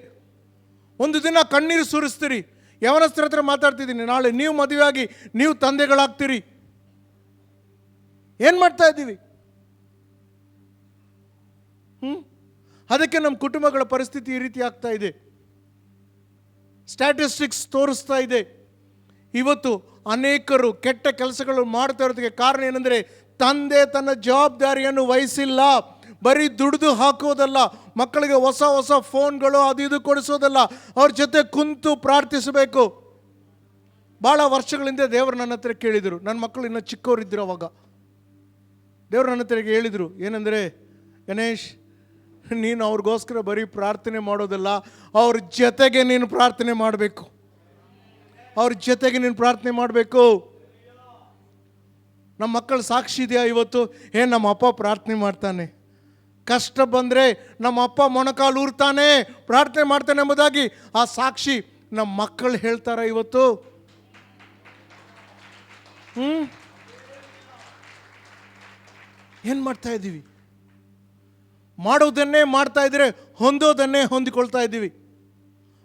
ಒಂದು ದಿನ ಕಣ್ಣೀರು ಸುರಿಸ್ತೀರಿ. ಯವನಸ್ಥರ ಹತ್ರ ಮಾತಾಡ್ತಿದ್ದೀನಿ, ನಾಳೆ ನೀವು ಮದುವೆಯಾಗಿ ನೀವು ತಂದೆಗಳಾಗ್ತೀರಿ. ಏನು ಮಾಡ್ತಾ ಇದ್ದೀವಿ? ಅದಕ್ಕೆ ನಮ್ಮ ಕುಟುಂಬಗಳ ಪರಿಸ್ಥಿತಿ ಈ ರೀತಿ ಆಗ್ತಾ ಇದೆ. ಸ್ಟ್ಯಾಟಿಸ್ಟಿಕ್ಸ್ ತೋರಿಸ್ತಾ ಇದೆ. ಇವತ್ತು ಅನೇಕರು ಕೆಟ್ಟ ಕೆಲಸಗಳು ಮಾಡ್ತಾ ಇರೋದಕ್ಕೆ ಕಾರಣ ಏನಂದರೆ, ತಂದೆ ತನ್ನ ಜವಾಬ್ದಾರಿಯನ್ನು ವಹಿಸಿಲ್ಲ. ಬರೀ ದುಡಿದು ಹಾಕೋದಲ್ಲ, ಮಕ್ಕಳಿಗೆ ಹೊಸ ಹೊಸ ಫೋನ್ಗಳು ಅದು ಇದು ಕೊಡಿಸೋದಲ್ಲ, ಅವ್ರ ಜೊತೆ ಕುಂತು ಪ್ರಾರ್ಥಿಸಬೇಕು. ಭಾಳ ವರ್ಷಗಳಿಂದ ದೇವರು ನನ್ನ ಹತ್ರ ಕೇಳಿದರು. ನನ್ನ ಮಕ್ಕಳು ಇನ್ನೂ ಚಿಕ್ಕವರಿದ್ದರು. ಅವಾಗ ದೇವರು ನನ್ನ ಹತ್ರ ಹೇಳಿದರು, ಏನಂದರೆ, ಗಣೇಶ್, ನೀನು ಅವ್ರಿಗೋಸ್ಕರ ಬರೀ ಪ್ರಾರ್ಥನೆ ಮಾಡೋದಲ್ಲ, ಅವ್ರ ಜೊತೆಗೆ ನೀನು ಪ್ರಾರ್ಥನೆ ಮಾಡಬೇಕು. ನಮ್ಮ ಮಕ್ಕಳು ಸಾಕ್ಷಿ ಇದೆಯಾ ಇವತ್ತು? ನಮ್ಮ ಅಪ್ಪ ಪ್ರಾರ್ಥನೆ ಮಾಡ್ತಾನೆ. ಕಷ್ಟ ಬಂದರೆ ನಮ್ಮ ಅಪ್ಪ ಮೊಣಕಾಲು ಊರ್ತಾನೆ, ಪ್ರಾರ್ಥನೆ ಮಾಡ್ತಾನೆ ಎಂಬುದಾಗಿ ಆ ಸಾಕ್ಷಿ ನಮ್ಮ ಮಕ್ಕಳು ಹೇಳ್ತಾರೆ ಇವತ್ತು. ಏನು ಮಾಡ್ತಾ ಇದ್ದೀವಿ? ಮಾಡೋದನ್ನೇ ಮಾಡ್ತಾ ಇದ್ರೆ ಹೊಂದೋದನ್ನೇ ಹೊಂದಿಕೊಳ್ತಾ ಇದ್ದೀವಿ.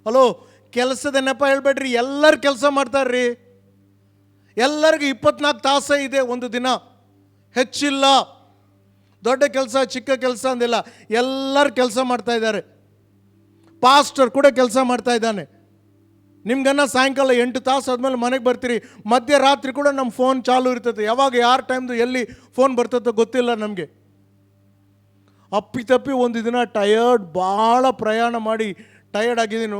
ಹಲೋ, ಕೆಲಸದ ನೆಪ ಹೇಳ್ಬೇಡ್ರಿ, ಎಲ್ಲರೂ ಕೆಲಸ ಮಾಡ್ತಾರ್ರಿ. ಎಲ್ಲರಿಗೂ 24 ತಾಸೇ ಇದೆ, ಒಂದು ದಿನ ಹೆಚ್ಚಿಲ್ಲ. ದೊಡ್ಡ ಕೆಲಸ ಚಿಕ್ಕ ಕೆಲಸ ಅಂದಿಲ್ಲ, ಎಲ್ಲರೂ ಕೆಲಸ ಮಾಡ್ತಾ ಇದ್ದಾರೆ. ಪಾಸ್ಟರ್ ಕೂಡ ಕೆಲಸ ಮಾಡ್ತಾ ಇದ್ದಾನೆ. ನಿಮ್ಗನ್ನ ಸಾಯಂಕಾಲ 8 ತಾಸು ಆದಮೇಲೆ ಮನೆಗೆ ಬರ್ತೀರಿ, ಮಧ್ಯರಾತ್ರಿ ಕೂಡ ನಮ್ಮ ಫೋನ್ ಚಾಲು ಇರ್ತದೆ. ಯಾವಾಗ ಯಾರ ಟೈಮ್ದು ಎಲ್ಲಿ ಫೋನ್ ಬರ್ತದೋ ಗೊತ್ತಿಲ್ಲ ನಮಗೆ. ಅಪ್ಪಿತಪ್ಪಿ ಒಂದು ದಿನ ಟಯರ್ಡ್, ಭಾಳ ಪ್ರಯಾಣ ಮಾಡಿ ಟಯರ್ಡ್ ಆಗಿದ್ದೀನಿ,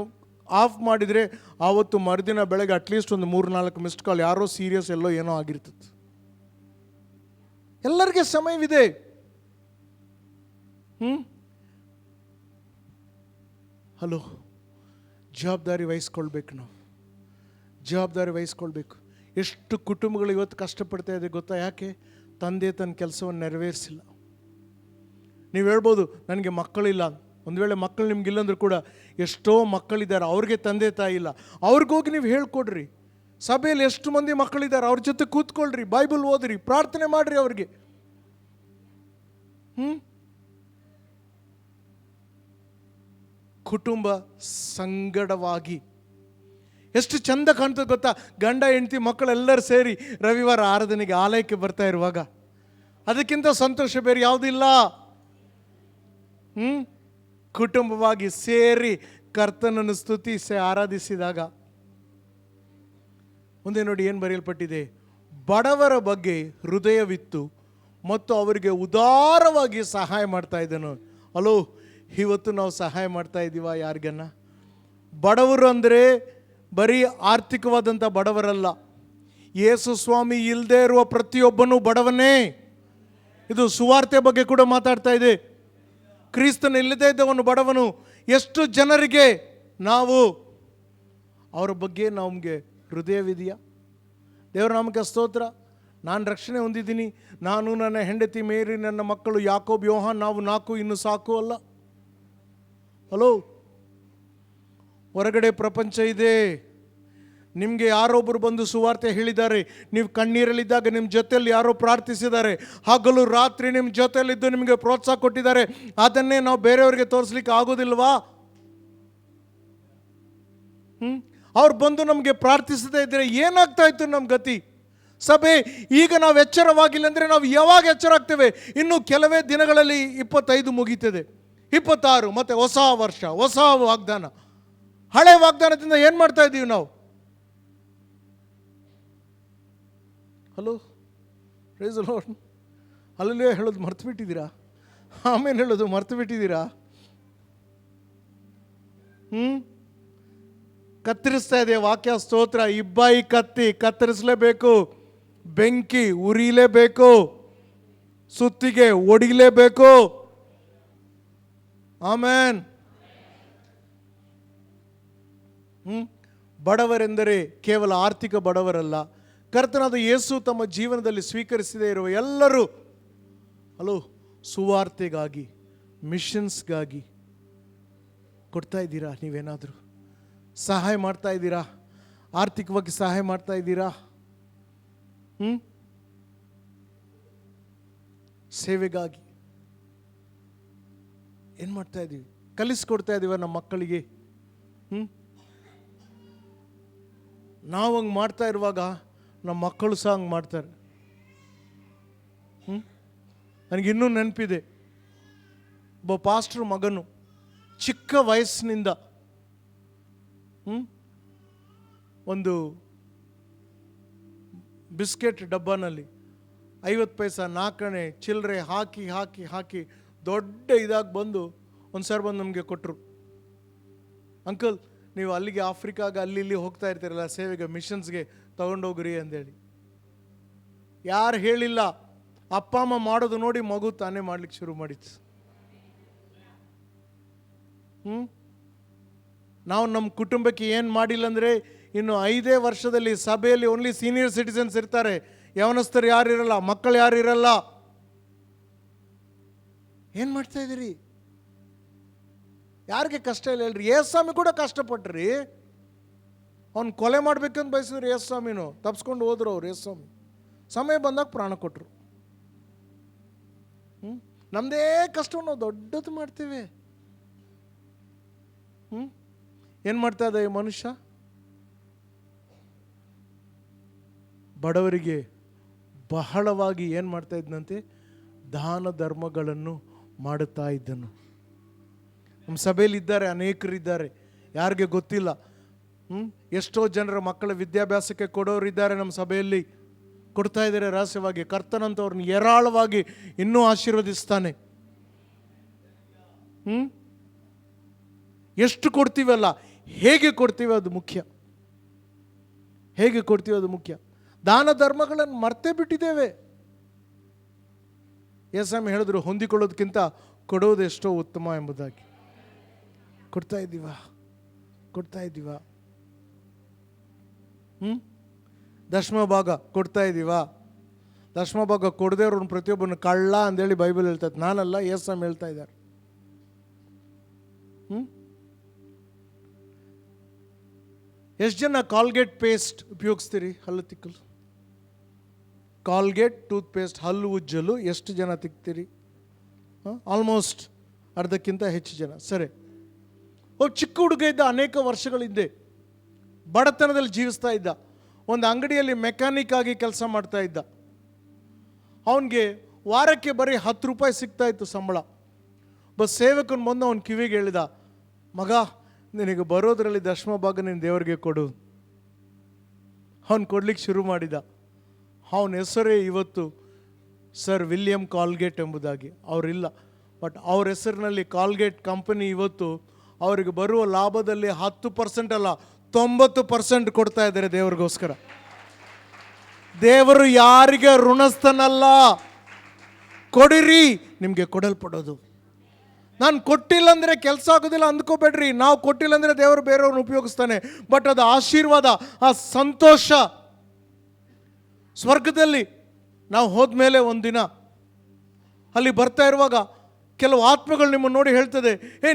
ಆಫ್ ಮಾಡಿದರೆ ಆವತ್ತು ಮರುದಿನ ಬೆಳಗ್ಗೆ ಅಟ್ಲೀಸ್ಟ್ ಒಂದು 3-4 ಮಿಸ್ಡ್ ಕಾಲ್, ಯಾರೋ ಸೀರಿಯಸ್ ಎಲ್ಲೋ ಏನೋ ಆಗಿರ್ತದೆ. ಎಲ್ಲರಿಗೆ ಸಮಯವಿದೆ. ಹಲೋ, ಜವಾಬ್ದಾರಿ ವಹಿಸ್ಕೊಳ್ಬೇಕು. ನಾವು ಜವಾಬ್ದಾರಿ ವಹಿಸ್ಕೊಳ್ಬೇಕು. ಎಷ್ಟು ಕುಟುಂಬಗಳು ಇವತ್ತು ಕಷ್ಟಪಡ್ತಾ ಇದೆ ಗೊತ್ತಾ? ಯಾಕೆ? ತಂದೆ ತನ್ನ ಕೆಲಸವನ್ನು ನೆರವೇರಿಸಿಲ್ಲ. ನೀವು ಹೇಳ್ಬೋದು ನನಗೆ ಮಕ್ಕಳಿಲ್ಲ. ಒಂದು ವೇಳೆ ಮಕ್ಕಳು ನಿಮ್ಗಿಲ್ಲಂದ್ರೂ ಕೂಡ ಎಷ್ಟೋ ಮಕ್ಕಳಿದ್ದಾರೆ, ಅವ್ರಿಗೆ ತಂದೆ ತಾಯಿ ಇಲ್ಲ. ಅವ್ರಿಗೋಗಿ ನೀವು ಹೇಳ್ಕೊಡ್ರಿ. ಸಭೆಯಲ್ಲಿ ಎಷ್ಟು ಮಂದಿ ಮಕ್ಕಳಿದ್ದಾರೆ ಅವ್ರ ಜೊತೆ ಕೂತ್ಕೊಳ್ರಿ, ಬೈಬಲ್ ಓದ್ರಿ, ಪ್ರಾರ್ಥನೆ ಮಾಡ್ರಿ ಅವ್ರಿಗೆ. ಕುಟುಂಬ ಸಂಗಡವಾಗಿ ಎಷ್ಟು ಚಂದ ಕಾಣ್ತದೆ ಗೊತ್ತಾ? ಗಂಡ ಹೆಂಡತಿ ಮಕ್ಕಳೆಲ್ಲರೂ ಸೇರಿ ರವಿವಾರ ಆರಾಧನೆಗೆ ಆಲಯಕ್ಕೆ ಬರ್ತಾ ಇರುವಾಗ ಅದಕ್ಕಿಂತ ಸಂತೋಷ ಬೇರೆ ಯಾವುದಿಲ್ಲ. ಕುಟುಂಬವಾಗಿ ಸೇರಿ ಕರ್ತನನ್ನು ಸ್ತುತಿಸಿ ಆರಾಧಿಸಿದಾಗ. ಮುಂದೆ ನೋಡಿ ಏನು ಬರೆಯಲ್ಪಟ್ಟಿದೆ: ಬಡವರ ಬಗ್ಗೆ ಹೃದಯವಿತ್ತು ಮತ್ತು ಅವರಿಗೆ ಉದಾರವಾಗಿ ಸಹಾಯ ಮಾಡ್ತಾ ಇದ್ದನು. ಅಲೋ, ಇವತ್ತು ನಾವು ಸಹಾಯ ಮಾಡ್ತಾ ಇದ್ದೀವ ಯಾರಿಗನ್ನ? ಬಡವರು ಅಂದರೆ ಬರೀ ಆರ್ಥಿಕವಾದಂಥ ಬಡವರಲ್ಲ. ಯೇಸು ಸ್ವಾಮಿ ಇಲ್ಲದೆ ಇರುವ ಪ್ರತಿಯೊಬ್ಬನೂ ಬಡವನೇ. ಇದು ಸುವಾರ್ತೆ ಬಗ್ಗೆ ಕೂಡ ಮಾತಾಡ್ತಾ ಇದೆ. ಕ್ರಿಸ್ತನ ಇಲ್ಲದೇ ಇದ್ದವನು ಬಡವನು. ಎಷ್ಟು ಜನರಿಗೆ ನಾವು ಅವರ ಬಗ್ಗೆ ನಮಗೆ ಹೃದಯವಿದೆಯಾ? ದೇವರ ನಾಮಕ್ಕೆ ಸ್ತೋತ್ರ. ನಾನು ರಕ್ಷಣೆ ಹೊಂದಿದ್ದೀನಿ, ನಾನು, ನನ್ನ ಹೆಂಡತಿ ಮೇರಿ, ನನ್ನ ಮಕ್ಕಳು ಯಾಕೋಬ್, ಯೋಹಾನ್, ನಾವು 4 ಇನ್ನು ಸಾಕು ಅಲ್ಲ. ಹಲೋ, ಹೊರಗಡೆ ಪ್ರಪಂಚ ಇದೆ. ನಿಮಗೆ ಯಾರೊಬ್ಬರು ಬಂದು ಸುವಾರ್ತೆ ಹೇಳಿದ್ದಾರೆ, ನೀವು ಕಣ್ಣೀರಲ್ಲಿದ್ದಾಗ ನಿಮ್ಮ ಜೊತೆಯಲ್ಲಿ ಯಾರೋ ಪ್ರಾರ್ಥಿಸಿದ್ದಾರೆ, ಹಗಲು ರಾತ್ರಿ ನಿಮ್ಮ ಜೊತೆಯಲ್ಲಿದ್ದು ನಿಮಗೆ ಪ್ರೋತ್ಸಾಹ ಕೊಟ್ಟಿದ್ದಾರೆ. ಅದನ್ನೇ ನಾವು ಬೇರೆಯವರಿಗೆ ತೋರಿಸ್ಲಿಕ್ಕೆ ಆಗೋದಿಲ್ವಾ? ಅವ್ರು ಬಂದು ನಮಗೆ ಪ್ರಾರ್ಥಿಸದೇ ಇದ್ದರೆ ಏನಾಗ್ತಾ ಇತ್ತು ನಮ್ಮ ಗತಿ? ಸಭೆ, ಈಗ ನಾವು ಎಚ್ಚರವಾಗಿಲ್ಲ ಅಂದರೆ ನಾವು ಯಾವಾಗ ಎಚ್ಚರ ಆಗ್ತೇವೆ? ಇನ್ನು ಕೆಲವೇ ದಿನಗಳಲ್ಲಿ 25 ಮುಗೀತದೆ, 26 ಮತ್ತೆ ಹೊಸ ವರ್ಷ, ಹೊಸ ವಾಗ್ದಾನ. ಹಳೆ ವಾಗ್ದಾನದಿಂದ ಏನು ಮಾಡ್ತಾ ಇದ್ದೀವಿ ನಾವು? Hello, praise the lord. ಅಲ್ಲೇ ಹೇಳೋದು ಮರ್ತು ಬಿಟ್ಟಿದ್ದೀರಾ? ಆಮೇಲೆ ಹೇಳೋದು ಮರ್ತು ಬಿಟ್ಟಿದ್ದೀರಾ? ಕತ್ತರಿಸ್ತಾ ಇದೆ ವಾಕ್ಯ. ಸ್ತೋತ್ರ. ಇಬ್ಬಾಯಿ ಕತ್ತಿ ಕತ್ತರಿಸಲೇಬೇಕು, ಬೆಂಕಿ ಉರಿಲೇಬೇಕು, ಸುತ್ತಿಗೆ ಒಡಿಲೇಬೇಕು. ಆಮೇನ್. ಬಡವರೆಂದರೆ ಕೇವಲ ಆರ್ಥಿಕ ಬಡವರಲ್ಲ. ಕರ್ತನಾದ ಯೇಸು ತಮ್ಮ ಜೀವನದಲ್ಲಿ ಸ್ವೀಕರಿಸದೇ ಇರುವ ಎಲ್ಲರೂ, ಹಲೋ, ಸುವಾರ್ತೆಗಾಗಿ, ಮಿಷನ್ಸ್ಗಾಗಿ ಕೊಡ್ತಾ ಇದ್ದೀರಾ? ನೀವೇನಾದರೂ ಸಹಾಯ ಮಾಡ್ತಾ ಇದ್ದೀರಾ? ಆರ್ಥಿಕವಾಗಿ ಸಹಾಯ ಮಾಡ್ತಾ ಇದ್ದೀರಾ? ಸೇವೆಗಾಗಿ ಏನು ಮಾಡ್ತಾ ಇದ್ದೀವಿ? ಕಲಿಸ್ಕೊಡ್ತಾ ಇದ್ದೀವ ನಮ್ಮ ಮಕ್ಕಳಿಗೆ? ನಾವು ಹಂಗೆ ಮಾಡ್ತಾ ಇರುವಾಗ ನಮ್ಮ ಮಕ್ಕಳು ಸಹ ಹಂಗೆ ಮಾಡ್ತಾರೆ. ನನಗಿನ್ನೂ ನೆನಪಿದೆ, ಒಬ್ಬ ಪಾಸ್ಟರ್ ಮಗನು ಚಿಕ್ಕ ವಯಸ್ಸಿನಿಂದ ಒಂದು ಬಿಸ್ಕೆಟ್ ಡಬ್ಬನಲ್ಲಿ 50 ಪೈಸಾ 4 ಆಣೆ ಚಿಲ್ಲರೆ ಹಾಕಿ ಹಾಕಿ ಹಾಕಿ ದೊಡ್ಡ ಇದಾಗಿ ಬಂದು ಒಂದು ಸರ್ ಬಂದು ನಮಗೆ ಕೊಟ್ಟರು. ಅಂಕಲ್, ನೀವು ಅಲ್ಲಿಗೆ ಆಫ್ರಿಕಾಗೆ ಅಲ್ಲಿ ಇಲ್ಲಿ ಹೋಗ್ತಾ ಇರ್ತೀರಲ್ಲ ಸೇವೆಗೆ, ಮಿಷನ್ಸ್ಗೆ ತಗೊಂಡೋಗ್ರಿ ಅಂದೇಳಿ. ಯಾರು ಹೇಳಿಲ್ಲ, ಅಪ್ಪ ಅಮ್ಮ ಮಾಡೋದು ನೋಡಿ ಮಗು ತಾನೇ ಮಾಡ್ಲಿಕ್ಕೆ ಶುರು ಮಾಡಿತ್ತು. ನಾವು ನಮ್ಮ ಕುಟುಂಬಕ್ಕೆ ಏನು ಮಾಡಿಲ್ಲ ಅಂದರೆ, ಇನ್ನು 5 ವರ್ಷದಲ್ಲಿ ಸಭೆಯಲ್ಲಿ ಓನ್ಲಿ ಸೀನಿಯರ್ ಸಿಟಿಸನ್ಸ್ ಇರ್ತಾರೆ, ಯವನಸ್ಥರು ಯಾರು ಇರಲ್ಲ, ಮಕ್ಕಳು ಯಾರು ಇರಲ್ಲ. ಏನು ಮಾಡ್ತಾ ಇದ್ದೀರಿ? ಯಾರಿಗೆ ಕಷ್ಟ ಇಲ್ಲ ಹೇಳ್ರಿ? ಯೇಸುಸ್ವಾಮಿ ಕೂಡ ಕಷ್ಟಪಟ್ರಿ. ಅವ್ನು ಕೊಲೆ ಮಾಡ್ಬೇಕಂತ ಬಯಸಿದ್ರು ಯೇಸುಸ್ವಾಮಿನೂ, ತಪ್ಸ್ಕೊಂಡು ಹೋದ್ರು ಅವ್ರು. ಯೇಸುಸ್ವಾಮಿ ಸಮಯ ಬಂದಾಗ ಪ್ರಾಣ ಕೊಟ್ಟರು. ನಮ್ಮದೇ ಕಷ್ಟವನ್ನು ನಾವು ದೊಡ್ಡದು ಮಾಡ್ತೇವೆ. ಏನು ಮಾಡ್ತಾ ಇದ್ದ ಈ ಮನುಷ್ಯ? ಬಡವರಿಗೆ ಬಹಳವಾಗಿ ಏನು ಮಾಡ್ತಾ ಇದ್ದಂತೆ? ದಾನ ಧರ್ಮಗಳನ್ನು ಮಾಡುತ್ತಾ ಇದ್ದನು. ನಮ್ಮ ಸಭೆಯಲ್ಲಿ ಇದ್ದಾರೆ, ಅನೇಕರಿದ್ದಾರೆ, ಯಾರಿಗೆ ಗೊತ್ತಿಲ್ಲ. ಎಷ್ಟೋ ಜನರ ಮಕ್ಕಳ ವಿದ್ಯಾಭ್ಯಾಸಕ್ಕೆ ಕೊಡೋರಿದ್ದಾರೆ ನಮ್ಮ ಸಭೆಯಲ್ಲಿ, ಕೊಡ್ತಾ ಇದ್ದಾರೆ ರಹಸ್ಯವಾಗಿ. ಕರ್ತನಂತವ್ರನ್ನ ಹೇರಾಳವಾಗಿ ಇನ್ನೂ ಆಶೀರ್ವದಿಸ್ತಾನೆ. ಎಷ್ಟು ಕೊಡ್ತೀವಲ್ಲ, ಹೇಗೆ ಕೊಡ್ತೀವಿ ಅದು ಮುಖ್ಯ. ಹೇಗೆ ಕೊಡ್ತೀವಿ ಅದು ಮುಖ್ಯ. ದಾನ ಧರ್ಮಗಳನ್ನು ಮರ್ತೇ ಬಿಟ್ಟಿದ್ದೇವೆ. ಯೇಸುಸ್ವಾಮಿ ಹೇಳಿದ್ರು, ಹೊಂದಿಕೊಳ್ಳೋದಕ್ಕಿಂತ ಕೊಡೋದು ಎಷ್ಟೋ ಉತ್ತಮ ಎಂಬುದಾಗಿ. ಕೊಡ್ತಾ ಇದ್ದೀವಾ? ಕೊಡ್ತಾ ಇದ್ದೀವಾ? ದಶಮ ಭಾಗ ಕೊಡ್ತಾ ಇದ್ದೀವಾ? ದಶಮ ಭಾಗ ಕೊಡದೇ ಅವ್ರನ್ನ ಪ್ರತಿಯೊಬ್ಬನ ಕಳ್ಳ ಅಂದೇಳಿ ಬೈಬಲ್ ಹೇಳ್ತದೆ. ನಾನಲ್ಲ, ಯೇಸುಸ್ವಾಮಿ ಹೇಳ್ತಾ ಇದ್ದಾರೆ. ಎಷ್ಟು ಜನ ಕಾಲ್ಗೇಟ್ ಪೇಸ್ಟ್ ಉಪಯೋಗಿಸ್ತೀರಿ ಹಲ್ಲು ತಿಕ್ಕಲು? ಕಾಲ್ಗೇಟ್ ಟೂತ್ ಪೇಸ್ಟ್ ಹಲ್ಲು ಉಜ್ಜಲು ಎಷ್ಟು ಜನ ತಿಕ್ತೀರಿ? ಆಲ್ಮೋಸ್ಟ್ ಅರ್ಧಕ್ಕಿಂತ ಹೆಚ್ಚು ಜನ. ಸರಿ, ಒಬ್ಬ ಚಿಕ್ಕ ಹುಡುಗ ಇದ್ದ, ಅನೇಕ ವರ್ಷಗಳ ಹಿಂದೆ ಬಡತನದಲ್ಲಿ ಜೀವಿಸ್ತಾ ಇದ್ದ. ಒಂದು ಅಂಗಡಿಯಲ್ಲಿ ಮೆಕ್ಯಾನಿಕ್ ಆಗಿ ಕೆಲಸ ಮಾಡ್ತಾ ಇದ್ದ. ಅವನಿಗೆ ವಾರಕ್ಕೆ ಬರೀ 10 ರೂಪಾಯಿ ಸಿಗ್ತಾ ಇತ್ತು ಸಂಬಳ. ಬಸ್ ಸೇವಕನ ಬಂದು ಅವನ ಕಿವಿಗೆ ಹೇಳಿದ, ಮಗ, ನಿನಗೆ ಬರೋದ್ರಲ್ಲಿ ದಶಮ ಭಾಗ ನೀನು ದೇವರಿಗೆ ಕೊಡು. ಅವನು ಕೊಡ್ಲಿಕ್ಕೆ ಶುರು ಮಾಡಿದ. ಅವನ ಹೆಸರೇ ಇವತ್ತು ಸರ್ ವಿಲಿಯಂ ಕಾಲ್ಗೇಟ್ ಎಂಬುದಾಗಿ. ಅವರಿಲ್ಲ, ಬಟ್ ಅವ್ರ ಹೆಸರಿನಲ್ಲಿ ಕಾಲ್ಗೇಟ್ ಕಂಪನಿ ಇವತ್ತು ಅವರಿಗೆ ಬರುವ ಲಾಭದಲ್ಲಿ 10% ಅಲ್ಲ 90% ಕೊಡ್ತಾ ಇದ್ದಾರೆ ದೇವರಿಗೋಸ್ಕರ. ದೇವರು ಯಾರಿಗೆ ಋಣಸ್ಥನಲ್ಲ. ಕೊಡಿರಿ, ನಿಮಗೆ ಕೊಡಲ್ಪಡೋದು. ನಾನು ಕೊಟ್ಟಿಲ್ಲ ಅಂದರೆ ಕೆಲಸ ಆಗೋದಿಲ್ಲ ಅಂದ್ಕೋಬೇಡ್ರಿ. ನಾವು ಕೊಟ್ಟಿಲ್ಲ ಅಂದರೆ ದೇವರು ಬೇರೆಯವ್ರನ್ನ ಉಪಯೋಗಿಸ್ತಾನೆ. ಬಟ್ ಅದು ಆಶೀರ್ವಾದ, ಆ ಸಂತೋಷ ಸ್ವರ್ಗದಲ್ಲಿ ನಾವು ಹೋದ್ಮೇಲೆ ಒಂದಿನ ಅಲ್ಲಿ ಬರ್ತಾ ಇರುವಾಗ ಕೆಲವು ಆತ್ಮಗಳು ನಿಮ್ಮನ್ನು ನೋಡಿ ಹೇಳ್ತದೆ,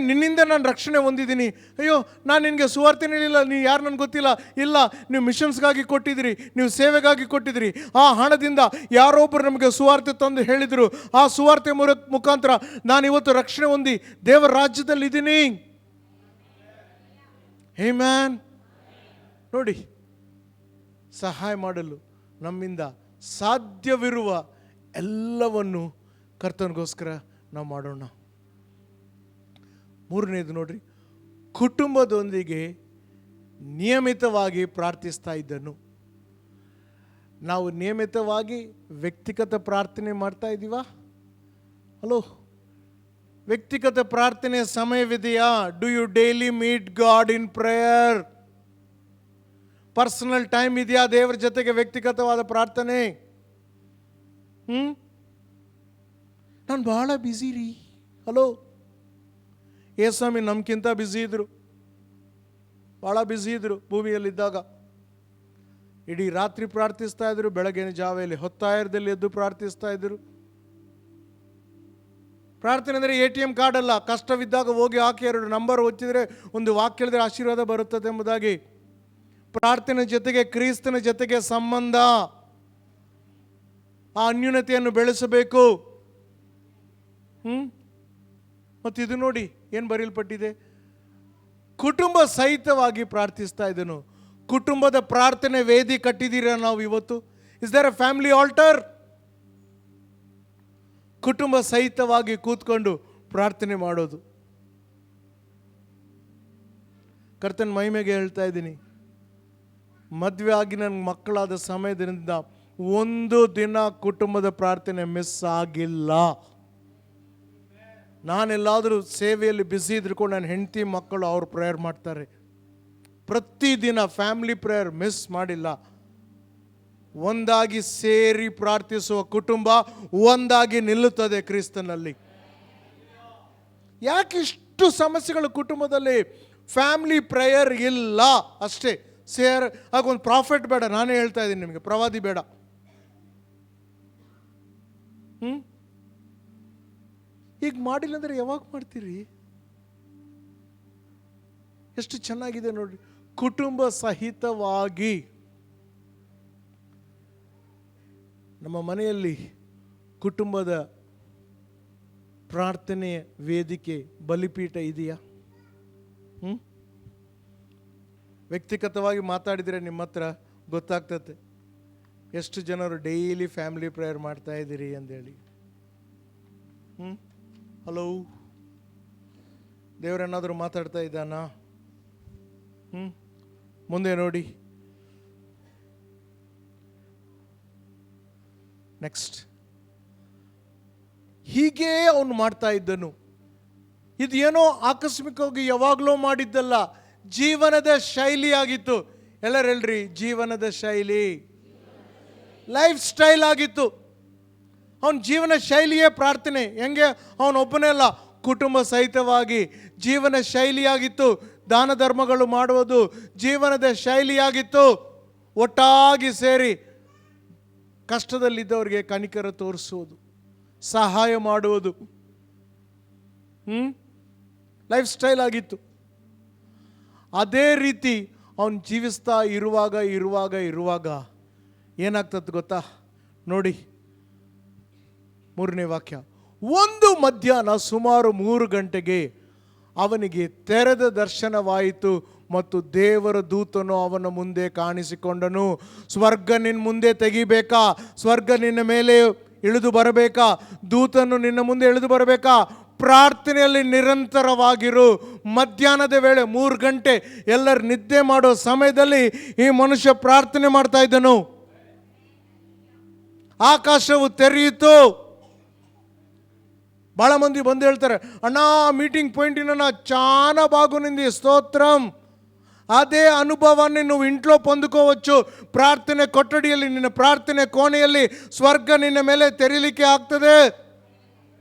ನಿನ್ನಿಂದ ನಾನು ರಕ್ಷಣೆ ಹೊಂದಿದ್ದೀನಿ. ಅಯ್ಯೋ, ನಾನು ನಿನಗೆ ಸುವಾರ್ತೆ ನೀಡಿಲ್ಲ, ನೀ ಯಾರು ನನಗೆ ಗೊತ್ತಿಲ್ಲ. ಇಲ್ಲ, ನೀವು ಮಿಷನ್ಸ್ಗಾಗಿ ಕೊಟ್ಟಿದ್ದೀರಿ, ನೀವು ಸೇವೆಗಾಗಿ ಕೊಟ್ಟಿದ್ದೀರಿ. ಆ ಹಣದಿಂದ ಯಾರೊಬ್ಬರು ನಮಗೆ ಸುವಾರ್ತೆ ತಂದು ಹೇಳಿದರು. ಆ ಸುವಾರ್ತೆ ಮುಖಾಂತರ ನಾನು ಇವತ್ತು ರಕ್ಷಣೆ ಹೊಂದಿ ದೇವರ ರಾಜ್ಯದಲ್ಲಿ ಇದ್ದೀನಿ. ಆಮೆನ್. ನೋಡಿ, ಸಹಾಯ ಮಾಡಲು ನಮ್ಮಿಂದ ಸಾಧ್ಯವಿರುವ ಎಲ್ಲವನ್ನು ಕರ್ತನಿಗೋಸ್ಕರ ನಾವು ಮಾಡೋಣ. ಮೂರನೇದು ನೋಡ್ರಿ, ಕುಟುಂಬದೊಂದಿಗೆ ನಿಯಮಿತವಾಗಿ ಪ್ರಾರ್ಥಿಸ್ತಾ ಇದ್ದನು. ನಾವು ನಿಯಮಿತವಾಗಿ ವ್ಯಕ್ತಿಗತ ಪ್ರಾರ್ಥನೆ ಮಾಡ್ತಾ ಇದ್ದೀವಾ? ಹಲೋ, ವ್ಯಕ್ತಿಗತ ಪ್ರಾರ್ಥನೆ ಸಮಯವಿದೆಯಾ? Do you daily meet God in prayer? Personal time ಇದೆಯಾ ದೇವರ ಜೊತೆಗೆ ವ್ಯಕ್ತಿಗತವಾದ ಪ್ರಾರ್ಥನೆ? ನಾನು ಭಾಳ ಬ್ಯುಸಿ ರೀ. ಹಲೋ, ಯೇಸುಸ್ವಾಮಿ ನಮ್ಗಿಂತ ಬ್ಯುಸಿ ಇದ್ರು, ಭಾಳ ಬ್ಯುಸಿ ಇದ್ರು. ಭೂಮಿಯಲ್ಲಿದ್ದಾಗ ಇಡೀ ರಾತ್ರಿ ಪ್ರಾರ್ಥಿಸ್ತಾ ಇದ್ರು, ಬೆಳಗಿನ ಜಾವೆಯಲ್ಲಿ ಹೊತ್ತಾಯರದಲ್ಲಿ ಎದ್ದು ಪ್ರಾರ್ಥಿಸ್ತಾ ಇದ್ರು. ಪ್ರಾರ್ಥನೆ ಅಂದರೆ ATM ಕಾರ್ಡ್ ಅಲ್ಲ. ಕಷ್ಟವಿದ್ದಾಗ ಹೋಗಿ ಹಾಕಿ 2 ನಂಬರ್ ಒತ್ತಿದ್ರೆ ಒಂದು ವಾಕ್ಯ ಹೇಳಿದ್ರೆ ಆಶೀರ್ವಾದ ಬರುತ್ತದೆ ಎಂಬುದಾಗಿ. ಪ್ರಾರ್ಥನೆ ಜೊತೆಗೆ ಕ್ರಿಸ್ತನ ಜೊತೆಗೆ ಸಂಬಂಧ, ಆ ಅನ್ಯೂನತೆಯನ್ನು ಬೆಳೆಸಬೇಕು. ಮತ್ತು ಇದು ನೋಡಿ ಏನು ಬರೆಯಲ್ಪಟ್ಟಿದೆ, ಕುಟುಂಬ ಸಹಿತವಾಗಿ ಪ್ರಾರ್ಥಿಸ್ತಾ ಇದ್ದನು. ಕುಟುಂಬದ ಪ್ರಾರ್ಥನೆ ವೇದಿ ಕಟ್ಟಿದ್ದೀರಾ ನಾವು ಇವತ್ತು? Is there a family altar? ಕುಟುಂಬ ಸಹಿತವಾಗಿ ಕೂತ್ಕೊಂಡು ಪ್ರಾರ್ಥನೆ ಮಾಡೋದು. ಕರ್ತನ ಮಹಿಮೆಗೆ ಹೇಳ್ತಾ ಇದ್ದೀನಿ, ಮದುವೆ ಆಗಿ ನನ್ನ ಮಕ್ಕಳಾದ ಸಮಯದಿಂದ ಒಂದು ದಿನ ಕುಟುಂಬದ ಪ್ರಾರ್ಥನೆ ಮಿಸ್ ಆಗಿಲ್ಲ. ನಾನೆಲ್ಲಾದರೂ ಸೇವೆಯಲ್ಲಿ ಬ್ಯುಸಿ ಇದ್ಕೊಂಡು ನನ್ನ ಹೆಂಡತಿ ಮಕ್ಕಳು ಅವ್ರು ಪ್ರೇಯರ್ ಮಾಡ್ತಾರೆ. ಪ್ರತಿದಿನ ಫ್ಯಾಮಿಲಿ ಪ್ರೇಯರ್ ಮಿಸ್ ಮಾಡಿಲ್ಲ. ಒಂದಾಗಿ ಸೇರಿ ಪ್ರಾರ್ಥಿಸುವ ಕುಟುಂಬ ಒಂದಾಗಿ ನಿಲ್ಲುತ್ತದೆ ಕ್ರಿಸ್ತನಲ್ಲಿ. ಯಾಕಿಷ್ಟು ಸಮಸ್ಯೆಗಳು ಕುಟುಂಬದಲ್ಲಿ? ಫ್ಯಾಮಿಲಿ ಪ್ರೇಯರ್ ಇಲ್ಲ ಅಷ್ಟೇ. ಆಗೊಂದು ಪ್ರಾಫಿಟ್ ಬೇಡ, ನಾನೇ ಹೇಳ್ತಾ ಇದ್ದೀನಿ ನಿಮಗೆ, ಪ್ರವಾದಿ ಬೇಡ. ಈಗ ಮಾಡಿಲ್ಲ ಅಂದರೆ ಯಾವಾಗ ಮಾಡ್ತೀರಿ? ಎಷ್ಟು ಚೆನ್ನಾಗಿದೆ ನೋಡ್ರಿ. ಕುಟುಂಬ ಸಹಿತವಾಗಿ ನಮ್ಮ ಮನೆಯಲ್ಲಿ ಕುಟುಂಬದ ಪ್ರಾರ್ಥನೆ ವೇದಿಕೆ ಬಲಿಪೀಠ ಇದೆಯಾ? ವ್ಯಕ್ತಿಗತವಾಗಿ ಮಾತಾಡಿದರೆ ನಿಮ್ಮ ಹತ್ರ ಗೊತ್ತಾಗ್ತದೆ ಎಷ್ಟು ಜನರು ಡೈಲಿ ಫ್ಯಾಮಿಲಿ ಪ್ರೇಯರ್ ಮಾಡ್ತಾ ಇದ್ದೀರಿ ಅಂದೇಳಿ. ಹಲೋ, ದೇವರೇನಾದರೂ ಮಾತಾಡ್ತಾ ಇದ್ದಾನಾ? ಮುಂದೆ ನೋಡಿ. ನೆಕ್ಸ್ಟ್, ಹೀಗೆ ಅವನು ಮಾಡ್ತಾ ಇದ್ದನು. ಇದೇನೋ ಆಕಸ್ಮಿಕವಾಗಿ ಯಾವಾಗಲೂ ಮಾಡಿದ್ದಲ್ಲ, ಜೀವನದ ಶೈಲಿ ಆಗಿತ್ತು. ಎಲ್ಲರೂ ಹೇಳ್ರಿ, ಜೀವನದ ಶೈಲಿ, ಲೈಫ್ ಸ್ಟೈಲ್ ಆಗಿತ್ತು. ಅವನ ಜೀವನ ಶೈಲಿಯೇ ಪ್ರಾರ್ಥನೆ. ಹೆಂಗೆ? ಅವನೊಬ್ಬನೇ ಅಲ್ಲ, ಕುಟುಂಬ ಸಹಿತವಾಗಿ ಜೀವನ ಶೈಲಿಯಾಗಿತ್ತು. ದಾನ ಧರ್ಮಗಳು ಮಾಡುವುದು ಜೀವನದ ಶೈಲಿಯಾಗಿತ್ತು. ಒಟ್ಟಾಗಿ ಸೇರಿ ಕಷ್ಟದಲ್ಲಿದ್ದವರಿಗೆ ಕನಿಕರ ತೋರಿಸುವುದು, ಸಹಾಯ ಮಾಡುವುದು ಲೈಫ್ ಸ್ಟೈಲ್ ಆಗಿತ್ತು. ಅದೇ ರೀತಿ ಅವನು ಜೀವಿಸ್ತಾ ಇರುವಾಗ ಏನಾಗ್ತದೆ ಗೊತ್ತಾ? ನೋಡಿ 3ನೇ ವಾಕ್ಯ. ಒಂದು ಮಧ್ಯಾಹ್ನ ಸುಮಾರು 3 ಗಂಟೆಗೆ ಅವನಿಗೆ ತೆರೆದ ದರ್ಶನವಾಯಿತು ಮತ್ತು ದೇವರ ದೂತನು ಅವನ ಮುಂದೆ ಕಾಣಿಸಿಕೊಂಡನು. ಸ್ವರ್ಗ ನಿನ್ನ ಮುಂದೆ ತೆಗಿಬೇಕಾ? ಸ್ವರ್ಗ ನಿನ್ನ ಮೇಲೆ ಇಳಿದು ಬರಬೇಕಾ? ದೂತನು ನಿನ್ನ ಮುಂದೆ ಇಳಿದು ಬರಬೇಕಾ? ಪ್ರಾರ್ಥನೆಯಲ್ಲಿ ನಿರಂತರವಾಗಿರು. ಮಧ್ಯಾಹ್ನದ ವೇಳೆ 3 ಗಂಟೆ ಎಲ್ಲರೂ ನಿದ್ದೆ ಮಾಡೋ ಸಮಯದಲ್ಲಿ ಈ ಮನುಷ್ಯ ಪ್ರಾರ್ಥನೆ ಮಾಡ್ತಾ ಇದ್ದನು. ಆಕಾಶವು ತೆರೆಯಿತು. ಬಹಳ ಮಂದಿ ಬಂದು ಹೇಳ್ತಾರೆ, ಅಣ್ಣ ಮೀಟಿಂಗ್ ಪಾಯಿಂಟಿನ చాలా బాగుంది, స్తోత్రం. ಅದೇ ಅನುಭವವನ್ನು ನೀವು ಇಂట్లో పొందుకోవచ్చు. ಪ್ರಾರ್ಥನೆ ಕೊಠಡಿಯಲ್ಲಿ, ನಿನ್ನ ಪ್ರಾರ್ಥನೆ ಕೋಣೆಯಲ್ಲಿ ಸ್ವರ್ಗ ನಿನ್ನ ಮೇಲೆ ತೆರೀಲಿಕ್ಕೆ ಆಗ್ತದೆ.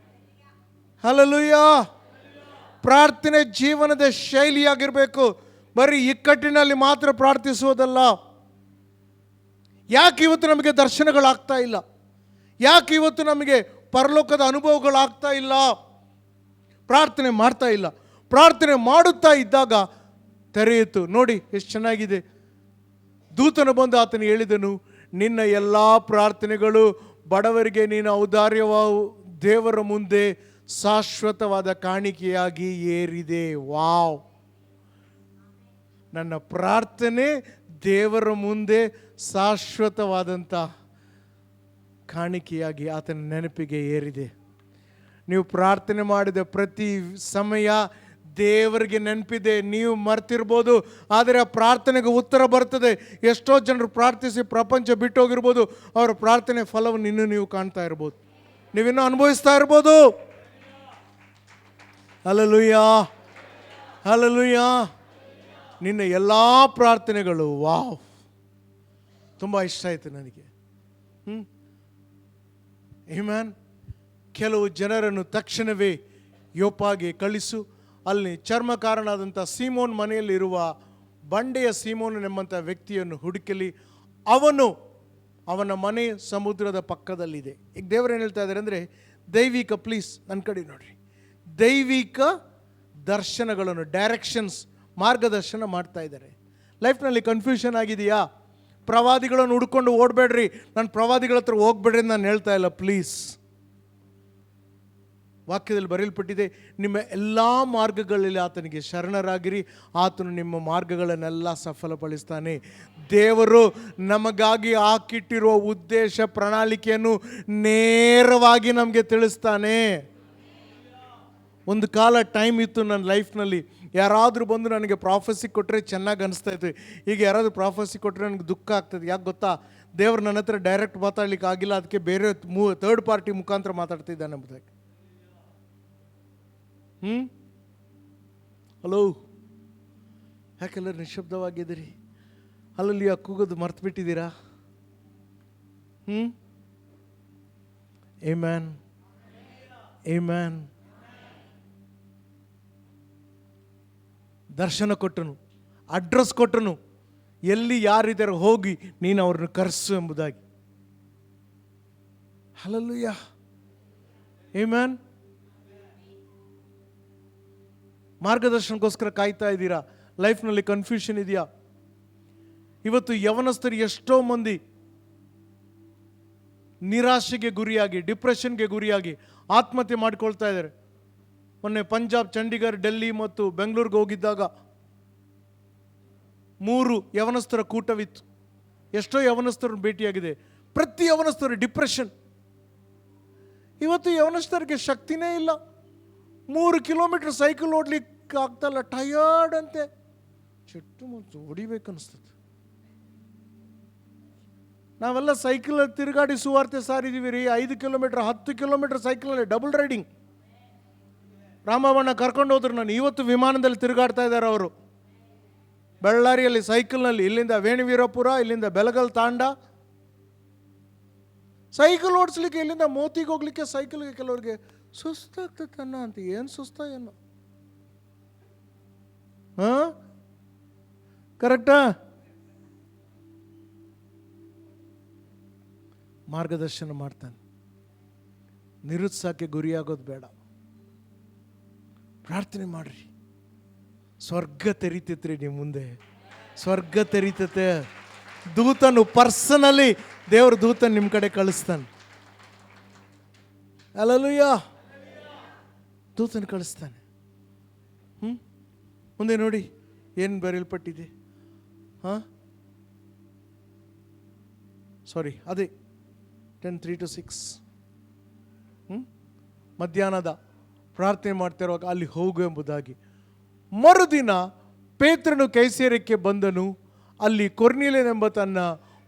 ಹಲ್ಲೆಲೂಯಾ. ಪ್ರಾರ್ಥನೆ ಜೀವನದ ಶೈಲಿಯಾಗಿರಬೇಕು, ಬರೀ ಇಕ್ಕಟ್ಟಿನಲ್ಲಿ ಮಾತ್ರ ಪ್ರಾರ್ಥಿಸುವುದಲ್ಲ. ಯಾಕೆ ಇವತ್ತು ನಮಗೆ ದರ್ಶನಗಳಾಗ್ತಾ ಇಲ್ಲ? ಯಾಕೆ ಇವತ್ತು ನಮಗೆ ಪರಲೋಕದ ಅನುಭವಗಳಾಗ್ತಾ ಇಲ್ಲ? ಪ್ರಾರ್ಥನೆ ಮಾಡ್ತಾ ಇಲ್ಲ. ಪ್ರಾರ್ಥನೆ ಮಾಡುತ್ತಾ ಇದ್ದಾಗ ತೆರೆಯಿತು. ನೋಡಿ ಎಷ್ಟು ಚೆನ್ನಾಗಿದೆ. ದೂತನು ಬಂದು ಆತನು ಹೇಳಿದನು, ನಿನ್ನ ಎಲ್ಲ ಪ್ರಾರ್ಥನೆಗಳು ಬಡವರಿಗೆ ನೀನು ಔದಾರ್ಯವಾವು ದೇವರ ಮುಂದೆ ಶಾಶ್ವತವಾದ ಕಾಣಿಕೆಯಾಗಿ ಏರಿದೆ. ವಾವ್! ನನ್ನ ಪ್ರಾರ್ಥನೆ ದೇವರ ಮುಂದೆ ಶಾಶ್ವತವಾದಂಥ ಕಾಣಿಕೆಯಾಗಿ ಆತನ ನೆನಪಿಗೆ ಏರಿದೆ. ನೀವು ಪ್ರಾರ್ಥನೆ ಮಾಡಿದ ಪ್ರತಿ ಸಮಯ ದೇವರಿಗೆ ನೆನಪಿದೆ. ನೀವು ಮರ್ತಿರ್ಬೋದು, ಆದರೆ ಆ ಪ್ರಾರ್ಥನೆಗೆ ಉತ್ತರ ಬರ್ತದೆ. ಎಷ್ಟೋ ಜನರು ಪ್ರಾರ್ಥಿಸಿ ಪ್ರಪಂಚ ಬಿಟ್ಟೋಗಿರ್ಬೋದು, ಅವರ ಪ್ರಾರ್ಥನೆ ಫಲವನ್ನು ಇನ್ನೂ ನೀವು ಕಾಣ್ತಾ ಇರ್ಬೋದು, ನೀವಿನ್ನೂ ಅನುಭವಿಸ್ತಾ ಇರ್ಬೋದು. Hallelujah, hallelujah. ನಿನ್ನ ಎಲ್ಲ ಪ್ರಾರ್ಥನೆಗಳು ವಾವ್, ತುಂಬ ಇಷ್ಟ ಆಯಿತು ನನಗೆ. ಆಮೆನ್. ಕೆಲವು ಜನರನ್ನು ತಕ್ಷಣವೇ ಯೋಪಾಗೆ ಕಳಿಸು, ಅಲ್ಲಿ ಚರ್ಮಕಾರನಾದಂಥ ಸೀಮೋನ್ ಮನೆಯಲ್ಲಿರುವ ಬಂಡೆಯ ಸೀಮೋನನೆಂಬಂಥ ವ್ಯಕ್ತಿಯನ್ನು ಹುಡುಕಲಿ. ಅವನ ಮನೆ ಸಮುದ್ರದ ಪಕ್ಕದಲ್ಲಿದೆ. ಈಗ ದೇವರು ಏನು ಹೇಳ್ತಾ ಇದ್ದಾರೆ ಅಂದರೆ, ದೈವಿಕ, ಪ್ಲೀಸ್ ನನ್ನ ಕಡೆ ನೋಡ್ರಿ, ದೈವಿಕ ದರ್ಶನಗಳನ್ನು, ಡೈರೆಕ್ಷನ್ಸ್, ಮಾರ್ಗದರ್ಶನ ಮಾಡ್ತಾ ಇದ್ದಾರೆ. ಲೈಫ್ನಲ್ಲಿ ಕನ್ಫ್ಯೂಷನ್ ಆಗಿದೆಯಾ? ಪ್ರವಾದಿಗಳನ್ನು ಹುಡ್ಕೊಂಡು ಓಡಬೇಡ್ರಿ. ನಾನು ಪ್ರವಾದಿಗಳ ಹತ್ರ ಹೋಗ್ಬೇಡ್ರಿ ಅಂತ ನಾನು ಹೇಳ್ತಾ ಇಲ್ಲ, ಪ್ಲೀಸ್. ವಾಕ್ಯದಲ್ಲಿ ಬರೆಯಲ್ಪಟ್ಟಿದೆ, ನಿಮ್ಮ ಎಲ್ಲ ಮಾರ್ಗಗಳಲ್ಲಿ ಆತನಿಗೆ ಶರಣರಾಗಿರಿ, ಆತನು ನಿಮ್ಮ ಮಾರ್ಗಗಳನ್ನೆಲ್ಲ ಸಫಲಪಡಿಸ್ತಾನೆ. ದೇವರು ನಮಗಾಗಿ ಹಾಕಿಟ್ಟಿರುವ ಉದ್ದೇಶ ಪ್ರಣಾಳಿಕೆಯನ್ನು ನೇರವಾಗಿ ನಮಗೆ ತಿಳಿಸ್ತಾನೆ. ಒಂದು ಕಾಲ ಟೈಮ್ ಇತ್ತು ನನ್ನ ಲೈಫ್ನಲ್ಲಿ, ಯಾರಾದರೂ ಬಂದು ನನಗೆ ಪ್ರಾಫೆಸಿ ಕೊಟ್ಟರೆ ಚೆನ್ನಾಗಿ ಅನಿಸ್ತಾ ಇತ್ತು. ಈಗ ಯಾರಾದರೂ ಪ್ರಾಫೆಸಿ ಕೊಟ್ಟರೆ ನನಗೆ ದುಃಖ ಆಗ್ತದೆ. ಯಾಕೆ ಗೊತ್ತಾ? ದೇವರು ನನ್ನ ಹತ್ರ ಡೈರೆಕ್ಟ್ ಮಾತಾಡ್ಲಿಕ್ಕೆ ಆಗಿಲ್ಲ, ಅದಕ್ಕೆ ಬೇರೆ ಥರ್ಡ್ ಪಾರ್ಟಿ ಮುಖಾಂತರ ಮಾತಾಡ್ತಿದ್ದಾನೆ ಎಂಬುದಾಗಿ. ಹಲೋ, ಯಾಕೆಲ್ಲರೂ ನಿಶಬ್ದವಾಗಿದ್ದೀರಿ? ಅಲ್ಲಲ್ಲಿ ಕೂಗೋದು ಮರ್ತು ಬಿಟ್ಟಿದ್ದೀರಾ? Amen, amen. ದರ್ಶನ ಕೊಟ್ಟನು, ಅಡ್ರೆಸ್ ಕೊಟ್ಟನು, ಎಲ್ಲಿ ಯಾರಿದ್ದಾರೆ ಹೋಗಿ ನೀನು ಅವ್ರನ್ನ ಕರೆಸು ಎಂಬುದಾಗಿ. Hallelujah, amen. ಮಾರ್ಗದರ್ಶನಕ್ಕೋಸ್ಕರ ಕಾಯ್ತಾ ಇದ್ದೀರಾ? ಲೈಫ್ನಲ್ಲಿ ಕನ್ಫ್ಯೂಷನ್ ಇದೆಯಾ? ಇವತ್ತು ಯವನಸ್ಥರು ಎಷ್ಟೋ ಮಂದಿ ನಿರಾಶೆಗೆ ಗುರಿಯಾಗಿ, ಡಿಪ್ರೆಷನ್ಗೆ ಗುರಿಯಾಗಿ ಆತ್ಮಹತ್ಯೆ ಮಾಡ್ಕೊಳ್ತಾ ಇದ್ದಾರೆ. ಮೊನ್ನೆ ಪಂಜಾಬ್, ಚಂಡೀಗಢ, ಡೆಲ್ಲಿ ಮತ್ತು ಬೆಂಗಳೂರಿಗೆ ಹೋಗಿದ್ದಾಗ 3 ಯವನಸ್ಥರ ಕೂಟವಿತ್ತು. ಎಷ್ಟೋ ಯವನಸ್ಥರನ್ನು ಭೇಟಿಯಾಗಿದೆ. ಪ್ರತಿ ಯವನಸ್ಥರು ಡಿಪ್ರೆಷನ್. ಇವತ್ತು ಯವನಸ್ಥರಿಗೆ ಶಕ್ತಿನೇ ಇಲ್ಲ. 3 ಕಿಲೋಮೀಟರ್ ಸೈಕಲ್ ಓಡ್ಲಿಕ್ಕೆ ಆಗ್ತಲ್ಲ, ಟಯರ್ಡ್ ಅಂತೆ. ಚೆಟ್ಟು ಮತ್ತು ಹೊಡಿಬೇಕನ್ನಿಸ್ತದೆ. ನಾವೆಲ್ಲ ಸೈಕಲಲ್ಲಿ ತಿರುಗಾಡಿ ಸುವಾರ್ತೆ ಸಾರಿದ್ದೀವಿ ರೀ. 5 ಕಿಲೋಮೀಟರ್ 10 ಕಿಲೋಮೀಟರ್ ಸೈಕಲಲ್ಲಿ ಡಬಲ್ ರೈಡಿಂಗ್. ರಾಮಬಣ್ಣ ಕರ್ಕೊಂಡು ಹೋದ್ರು. ನಾನು ಇವತ್ತು ವಿಮಾನದಲ್ಲಿ ತಿರುಗಾಡ್ತಾ ಇದ್ದಾರೆ ಅವರು. ಬಳ್ಳಾರಿಯಲ್ಲಿ ಸೈಕಲ್ನಲ್ಲಿ ಇಲ್ಲಿಂದ ವೇಣುವೀರಪುರ, ಇಲ್ಲಿಂದ ಬೆಳಗಲ್ ತಾಂಡ. ಸೈಕಲ್ ಓಡಿಸ್ಲಿಕ್ಕೆ ಇಲ್ಲಿಂದ ಮೋತಿಗೆ ಹೋಗ್ಲಿಕ್ಕೆ ಸೈಕಲ್ಗೆ ಕೆಲವ್ರಿಗೆ ಸುಸ್ತಾಗ್ತದೆ ಅನ್ನ ಅಂತ. ಏನು ಸುಸ್ತ ಏನು? ಕರೆಕ್ಟಾ? ಮಾರ್ಗದರ್ಶನ ಮಾಡ್ತಾನೆ. ನಿರುತ್ಸಾಹಕ್ಕೆ ಗುರಿಯಾಗೋದು ಬೇಡ. ಪ್ರಾರ್ಥನೆ ಮಾಡ್ರಿ. ಸ್ವರ್ಗ ತೆರೀತೈತ್ರಿ ನಿಮ್ಮ ಮುಂದೆ. ಸ್ವರ್ಗ ತೆರೀತತೆ. ದೂತನು ಪರ್ಸನಲಿ, ದೇವ್ರ ದೂತನ್ ನಿಮ್ಮ ಕಡೆ ಕಳಿಸ್ತಾನೆ. ಹಲ್ಲೆಲೂಯಾ. ದೂತನ ಕಳಿಸ್ತಾನೆ. ಮುಂದೆ ನೋಡಿ ಏನು ಬರೆಯಲ್ಪಟ್ಟಿದೆ. ಸಾರಿ, ಅದೇ 10:3-6. ಮಧ್ಯಾಹ್ನದ ಪ್ರಾರ್ಥನೆ ಮಾಡ್ತಿರುವಾಗ ಅಲ್ಲಿ ಹೋಗು ಎಂಬುದಾಗಿ. ಮರುದಿನ ಪೇತ್ರನು ಕೈಸೇರಕ್ಕೆ ಬಂದನು. ಅಲ್ಲಿ ಕೊರ್ನೇಲಿಯನೆಂಬ ತನ್ನ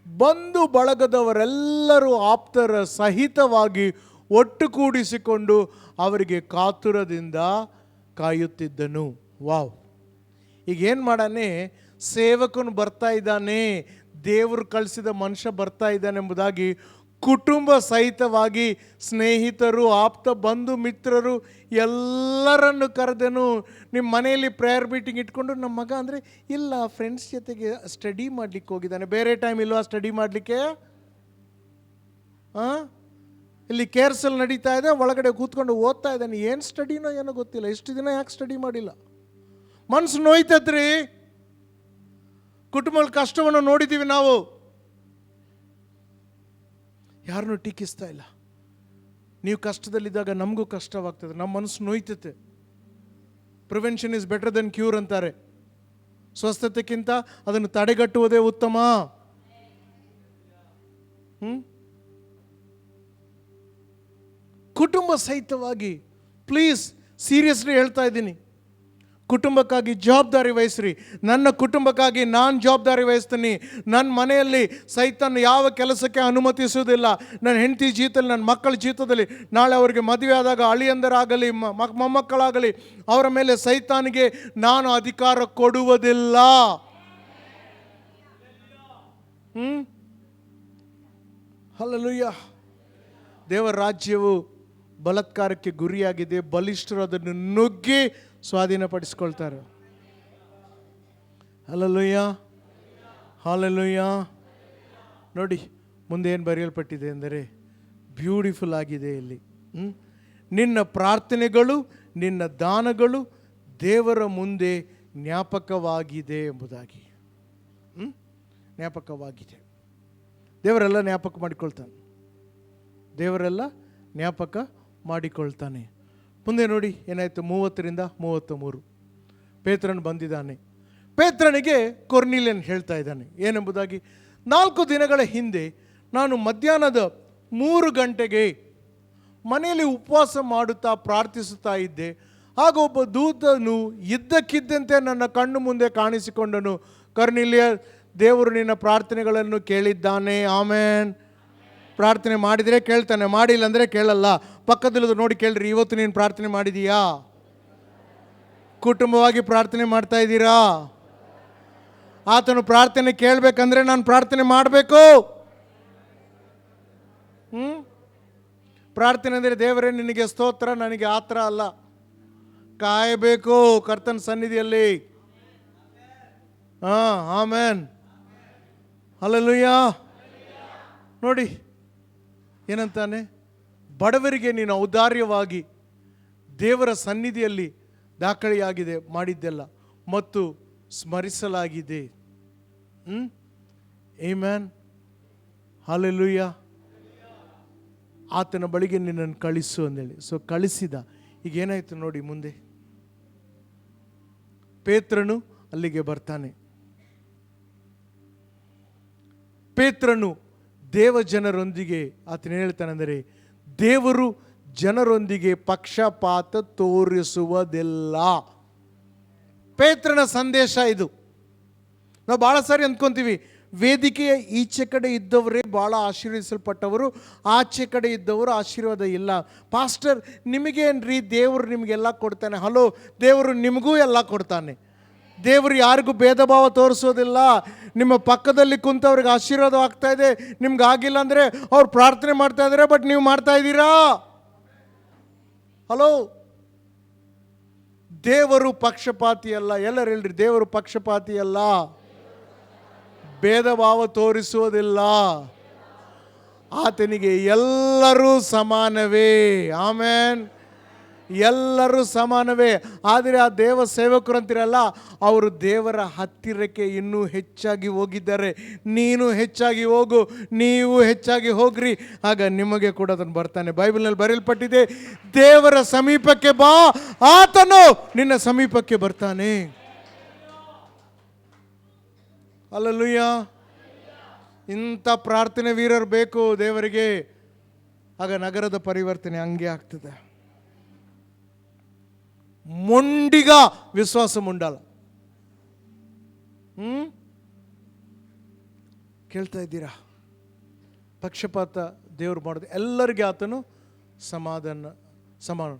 ಬಂಧು ಬಳಗದವರೆಲ್ಲರೂ ಆಪ್ತರ ಸಹಿತವಾಗಿ ಒಟ್ಟುಗೂಡಿಸಿಕೊಂಡು ಅವರಿಗೆ ಕಾತುರದಿಂದ ಕಾಯುತ್ತಿದ್ದನು. ವಾವ್! ಈಗೇನು ಮಾಡಾನೆ? ಸೇವಕನು ಬರ್ತಾ ಇದ್ದಾನೆ, ದೇವರು ಕಳಿಸಿದ ಮನುಷ್ಯ ಬರ್ತಾ ಇದ್ದಾನೆ ಎಂಬುದಾಗಿ ಕುಟುಂಬ ಸಹಿತವಾಗಿ ಸ್ನೇಹಿತರು, ಆಪ್ತ ಬಂಧು ಮಿತ್ರರು ಎಲ್ಲರನ್ನು ಕರೆದನು. ನಿಮ್ಮ ಮನೆಯಲ್ಲಿ ಪ್ರೇಯರ್ ಮೀಟಿಂಗ್ ಇಟ್ಕೊಂಡು, ನಮ್ಮ ಮಗ ಅಂದರೆ ಇಲ್ಲ, ಫ್ರೆಂಡ್ಸ್ ಜೊತೆಗೆ ಸ್ಟಡಿ ಮಾಡಲಿಕ್ಕೆ ಹೋಗಿದ್ದಾನೆ. ಬೇರೆ ಟೈಮ್ ಇಲ್ವಾ ಸ್ಟಡಿ ಮಾಡಲಿಕ್ಕೆ? ಇಲ್ಲಿ ಕೇರ್ಸಲ್ ನಡೀತಾ ಇದೆ, ಒಳಗಡೆ ಕೂತ್ಕೊಂಡು ಓದ್ತಾ ಇದ್ದಾನೆ. ಏನು ಸ್ಟಡಿನೋ ಏನೋ ಗೊತ್ತಿಲ್ಲ. ಇಷ್ಟು ದಿನ ಯಾಕೆ ಸ್ಟಡಿ ಮಾಡಿಲ್ಲ? ಮನಸ್ಸು ನೋಯ್ತದ್ರಿ. ಕುಟುಂಬದ ಕಷ್ಟವನ್ನು ನೋಡಿದ್ದೀವಿ ನಾವು. ಯಾರನ್ನೂ ಟೀಕಿಸ್ತಾ ಇಲ್ಲ. ನೀವು ಕಷ್ಟದಲ್ಲಿದ್ದಾಗ ನಮಗೂ ಕಷ್ಟವಾಗ್ತದೆ, ನಮ್ಮ ಮನಸ್ಸು ನೋಯ್ತತೆ. Prevention is better than cure ಅಂತಾರೆ. ಸ್ವಸ್ಥತೆಗಿಂತ ಅದನ್ನು ತಡೆಗಟ್ಟುವುದೇ ಉತ್ತಮ. ಕುಟುಂಬ ಸಹಿತವಾಗಿ ಪ್ಲೀಸ್, ಸೀರಿಯಸ್ಲಿ ಹೇಳ್ತಾ ಇದ್ದೀನಿ, ಕುಟುಂಬಕ್ಕಾಗಿ ಜವಾಬ್ದಾರಿ ವಹಿಸ್ರಿ. ನನ್ನ ಕುಟುಂಬಕ್ಕಾಗಿ ನಾನು ಜವಾಬ್ದಾರಿ ವಹಿಸ್ತೀನಿ. ನನ್ನ ಮನೆಯಲ್ಲಿ ಸೈತಾನ್ ಯಾವ ಕೆಲಸಕ್ಕೆ ಅನುಮತಿಸುವುದಿಲ್ಲ. ನನ್ನ ಹೆಂಡತಿ ಜೀವಿತದಲ್ಲಿ, ನನ್ನ ಮಕ್ಕಳ ಜೀವಿತದಲ್ಲಿ, ನಾಳೆ ಅವರಿಗೆ ಮದುವೆ ಆದಾಗ ಅಳಿಯಂದರಾಗಲಿ ಮೊಮ್ಮಕ್ಕಳಾಗಲಿ, ಅವರ ಮೇಲೆ ಸೈತಾನಿಗೆ ನಾನು ಅಧಿಕಾರ ಕೊಡುವುದಿಲ್ಲ. ಹಲ್ಲೆಲೂಯಾ. ದೇವರ ರಾಜ್ಯವು ಬಲಾತ್ಕಾರಕ್ಕೆ ಗುರಿಯಾಗಿದೆ. ಬಲಿಷ್ಠರು ಅದನ್ನು ನುಗ್ಗಿ ಸ್ವಾಧೀನಪಡಿಸ್ಕೊಳ್ತಾರೆ. Hallelujah, hallelujah. ನೋಡಿ ಮುಂದೆ ಏನು ಬರೆಯಲ್ಪಟ್ಟಿದೆ ಎಂದರೆ ಬ್ಯೂಟಿಫುಲ್ ಆಗಿದೆ ಇಲ್ಲಿ. ನಿನ್ನ ಪ್ರಾರ್ಥನೆಗಳು, ನಿನ್ನ ದಾನಗಳು ದೇವರ ಮುಂದೆ ಜ್ಞಾಪಕವಾಗಿದೆ ಎಂಬುದಾಗಿ. ಜ್ಞಾಪಕವಾಗಿದೆ. ದೇವರೆಲ್ಲ ಜ್ಞಾಪಕ ಮಾಡಿಕೊಳ್ತಾನೆ. ದೇವರೆಲ್ಲ ಜ್ಞಾಪಕ ಮಾಡಿಕೊಳ್ತಾನೆ. ಮುಂದೆ ನೋಡಿ ಏನಾಯಿತು? 30-33. ಪೇತ್ರನು ಬಂದಿದ್ದಾನೆ. ಪೇತ್ರನಿಗೆ ಕೊರ್ನೇಲಿಯನ್ ಹೇಳ್ತಾ ಇದ್ದಾನೆ ಏನೆಂಬುದಾಗಿ. 4 ದಿನಗಳ ಹಿಂದೆ ನಾನು ಮಧ್ಯಾಹ್ನದ 3 ಗಂಟೆಗೆ ಮನೆಯಲ್ಲಿ ಉಪವಾಸ ಮಾಡುತ್ತಾ ಪ್ರಾರ್ಥಿಸುತ್ತಾ ಇದ್ದೆ. ಆಗ ಒಬ್ಬ ದೂತನು ಇದ್ದಕ್ಕಿದ್ದಂತೆ ನನ್ನ ಕಣ್ಣು ಮುಂದೆ ಕಾಣಿಸಿಕೊಂಡನು. ಕೊರ್ನೇಲಿಯ, ದೇವರು ನಿನ್ನ ಪ್ರಾರ್ಥನೆಗಳನ್ನು ಕೇಳಿದ್ದಾನೆ. ಆಮೇನ್. ಪ್ರಾರ್ಥನೆ ಮಾಡಿದರೆ ಕೇಳ್ತಾನೆ, ಮಾಡಿಲ್ಲ ಅಂದರೆ ಕೇಳಲ್ಲ. ಪಕ್ಕದಲ್ಲದು ನೋಡಿ ಕೇಳ್ರಿ, ಇವತ್ತು ನೀನು ಪ್ರಾರ್ಥನೆ ಮಾಡಿದೀಯಾ? ಕುಟುಂಬವಾಗಿ ಪ್ರಾರ್ಥನೆ ಮಾಡ್ತಾ ಇದ್ದೀರಾ? ಆತನು ಪ್ರಾರ್ಥನೆ ಕೇಳಬೇಕಂದ್ರೆ ನಾನು ಪ್ರಾರ್ಥನೆ ಮಾಡಬೇಕು. ಪ್ರಾರ್ಥನೆ ಅಂದರೆ ದೇವರೇ ನಿನಗೆ ಸ್ತೋತ್ರ, ನನಗೆ ಆತ್ರ ಅಲ್ಲ. ಕಾಯಬೇಕು ಕರ್ತನ ಸನ್ನಿಧಿಯಲ್ಲಿ. Amen, hallelujah. ನೋಡಿ ಏನಂತಾನೆ? ಬಡವರಿಗೆ ನೀನು ಔದಾರ್ಯವಾಗಿ ದೇವರ ಸನ್ನಿಧಿಯಲ್ಲಿ ದಾಖಲೆಯಾಗಿದೆ ಮಾಡಿದ್ದೆಲ್ಲ ಮತ್ತು ಸ್ಮರಿಸಲಾಗಿದೆ. Amen, hallelujah. ಆತನ ಬಳಿಗೆ ನಿನ್ನನ್ನು ಕಳಿಸು ಅಂದೇಳಿ. ಸೊ ಕಳಿಸಿದ. ಈಗ ಏನಾಯ್ತು ನೋಡಿ ಮುಂದೆ. ಪೇತ್ರನು ಅಲ್ಲಿಗೆ ಬರ್ತಾನೆ. ಪೇತ್ರನು ದೇವ ಜನರೊಂದಿಗೆ ಆತನ ಹೇಳ್ತಾನೆಂದರೆ, ದೇವರು ಜನರೊಂದಿಗೆ ಪಕ್ಷಪಾತ ತೋರಿಸುವುದಿಲ್ಲ. ಪೇತ್ರನ ಸಂದೇಶ ಇದು. ನಾವು ಭಾಳ ಸಾರಿ ಅಂದ್ಕೊಂತೀವಿ, ವೇದಿಕೆಯ ಈಚೆ ಕಡೆ ಇದ್ದವರೇ ಭಾಳ ಆಶೀರ್ವದಿಸಲ್ಪಟ್ಟವರು, ಆಚೆ ಕಡೆ ಇದ್ದವರು ಆಶೀರ್ವಾದ ಇಲ್ಲ. ಪಾಸ್ಟರ್ ನಿಮಗೇನ್ರಿ, ದೇವರು ನಿಮಗೆಲ್ಲ ಕೊಡ್ತಾನೆ. ಹಲೋ, ದೇವರು ನಿಮಗೂ ಎಲ್ಲ ಕೊಡ್ತಾನೆ. ದೇವರು ಯಾರಿಗೂ ಭೇದ ಭಾವ ತೋರಿಸೋದಿಲ್ಲ. ನಿಮ್ಮ ಪಕ್ಕದಲ್ಲಿ ಕುಂತವ್ರಿಗೆ ಆಶೀರ್ವಾದ ಆಗ್ತಾ ಇದೆ, ನಿಮ್ಗೆ ಆಗಿಲ್ಲ ಅಂದರೆ ಅವ್ರು ಪ್ರಾರ್ಥನೆ ಮಾಡ್ತಾ ಇದ್ದಾರೆ, ಬಟ್ ನೀವು ಮಾಡ್ತಾ ಇದ್ದೀರಾ. ಹಲೋ, ದೇವರು ಪಕ್ಷಪಾತಿ ಅಲ್ಲ. ಎಲ್ಲರೂ ಹೇಳ್ರಿ, ದೇವರು ಪಕ್ಷಪಾತಿ ಅಲ್ಲ, ಭೇದ ಭಾವ ತೋರಿಸುವುದಿಲ್ಲ. ಆತನಿಗೆ ಎಲ್ಲರೂ ಸಮಾನವೇ. ಆಮೆನ್, ಎಲ್ಲರೂ ಸಮಾನವೇ. ಆದರೆ ಆ ದೇವ ಸೇವಕರು ಅಂತಿರಲ್ಲ, ಅವರು ದೇವರ ಹತ್ತಿರಕ್ಕೆ ಇನ್ನೂ ಹೆಚ್ಚಾಗಿ ಹೋಗಿದ್ದಾರೆ. ನೀನು ಹೆಚ್ಚಾಗಿ ಹೋಗು, ನೀವು ಹೆಚ್ಚಾಗಿ ಹೋಗ್ರಿ, ಆಗ ನಿಮಗೆ ಕೂಡ ಅದನ್ನು ಬರ್ತಾನೆ. ಬೈಬಲ್ನಲ್ಲಿ ಬರೆಯಲ್ಪಟ್ಟಿದೆ, ದೇವರ ಸಮೀಪಕ್ಕೆ ಬಾ, ಆತನು ನಿನ್ನ ಸಮೀಪಕ್ಕೆ ಬರ್ತಾನೆ. ಹಲ್ಲೆಲೂಯಾ. ಇಂಥ ಪ್ರಾರ್ಥನೆ ವೀರರು ಬೇಕು ದೇವರಿಗೆ. ಆಗ ನಗರದ ಪರಿವರ್ತನೆ ಹಂಗೆ ಆಗ್ತದೆ. ಮೊಂಡಿಗ ವಿಶ್ವಾಸ ಮುಂಡಲ್ಲ. ಕೇಳ್ತಾ ಇದ್ದೀರಾ? ಪಕ್ಷಪಾತ ದೇವರು ಮಾಡೋದು. ಎಲ್ಲರಿಗೆ ಆತನು ಸಮಾನ.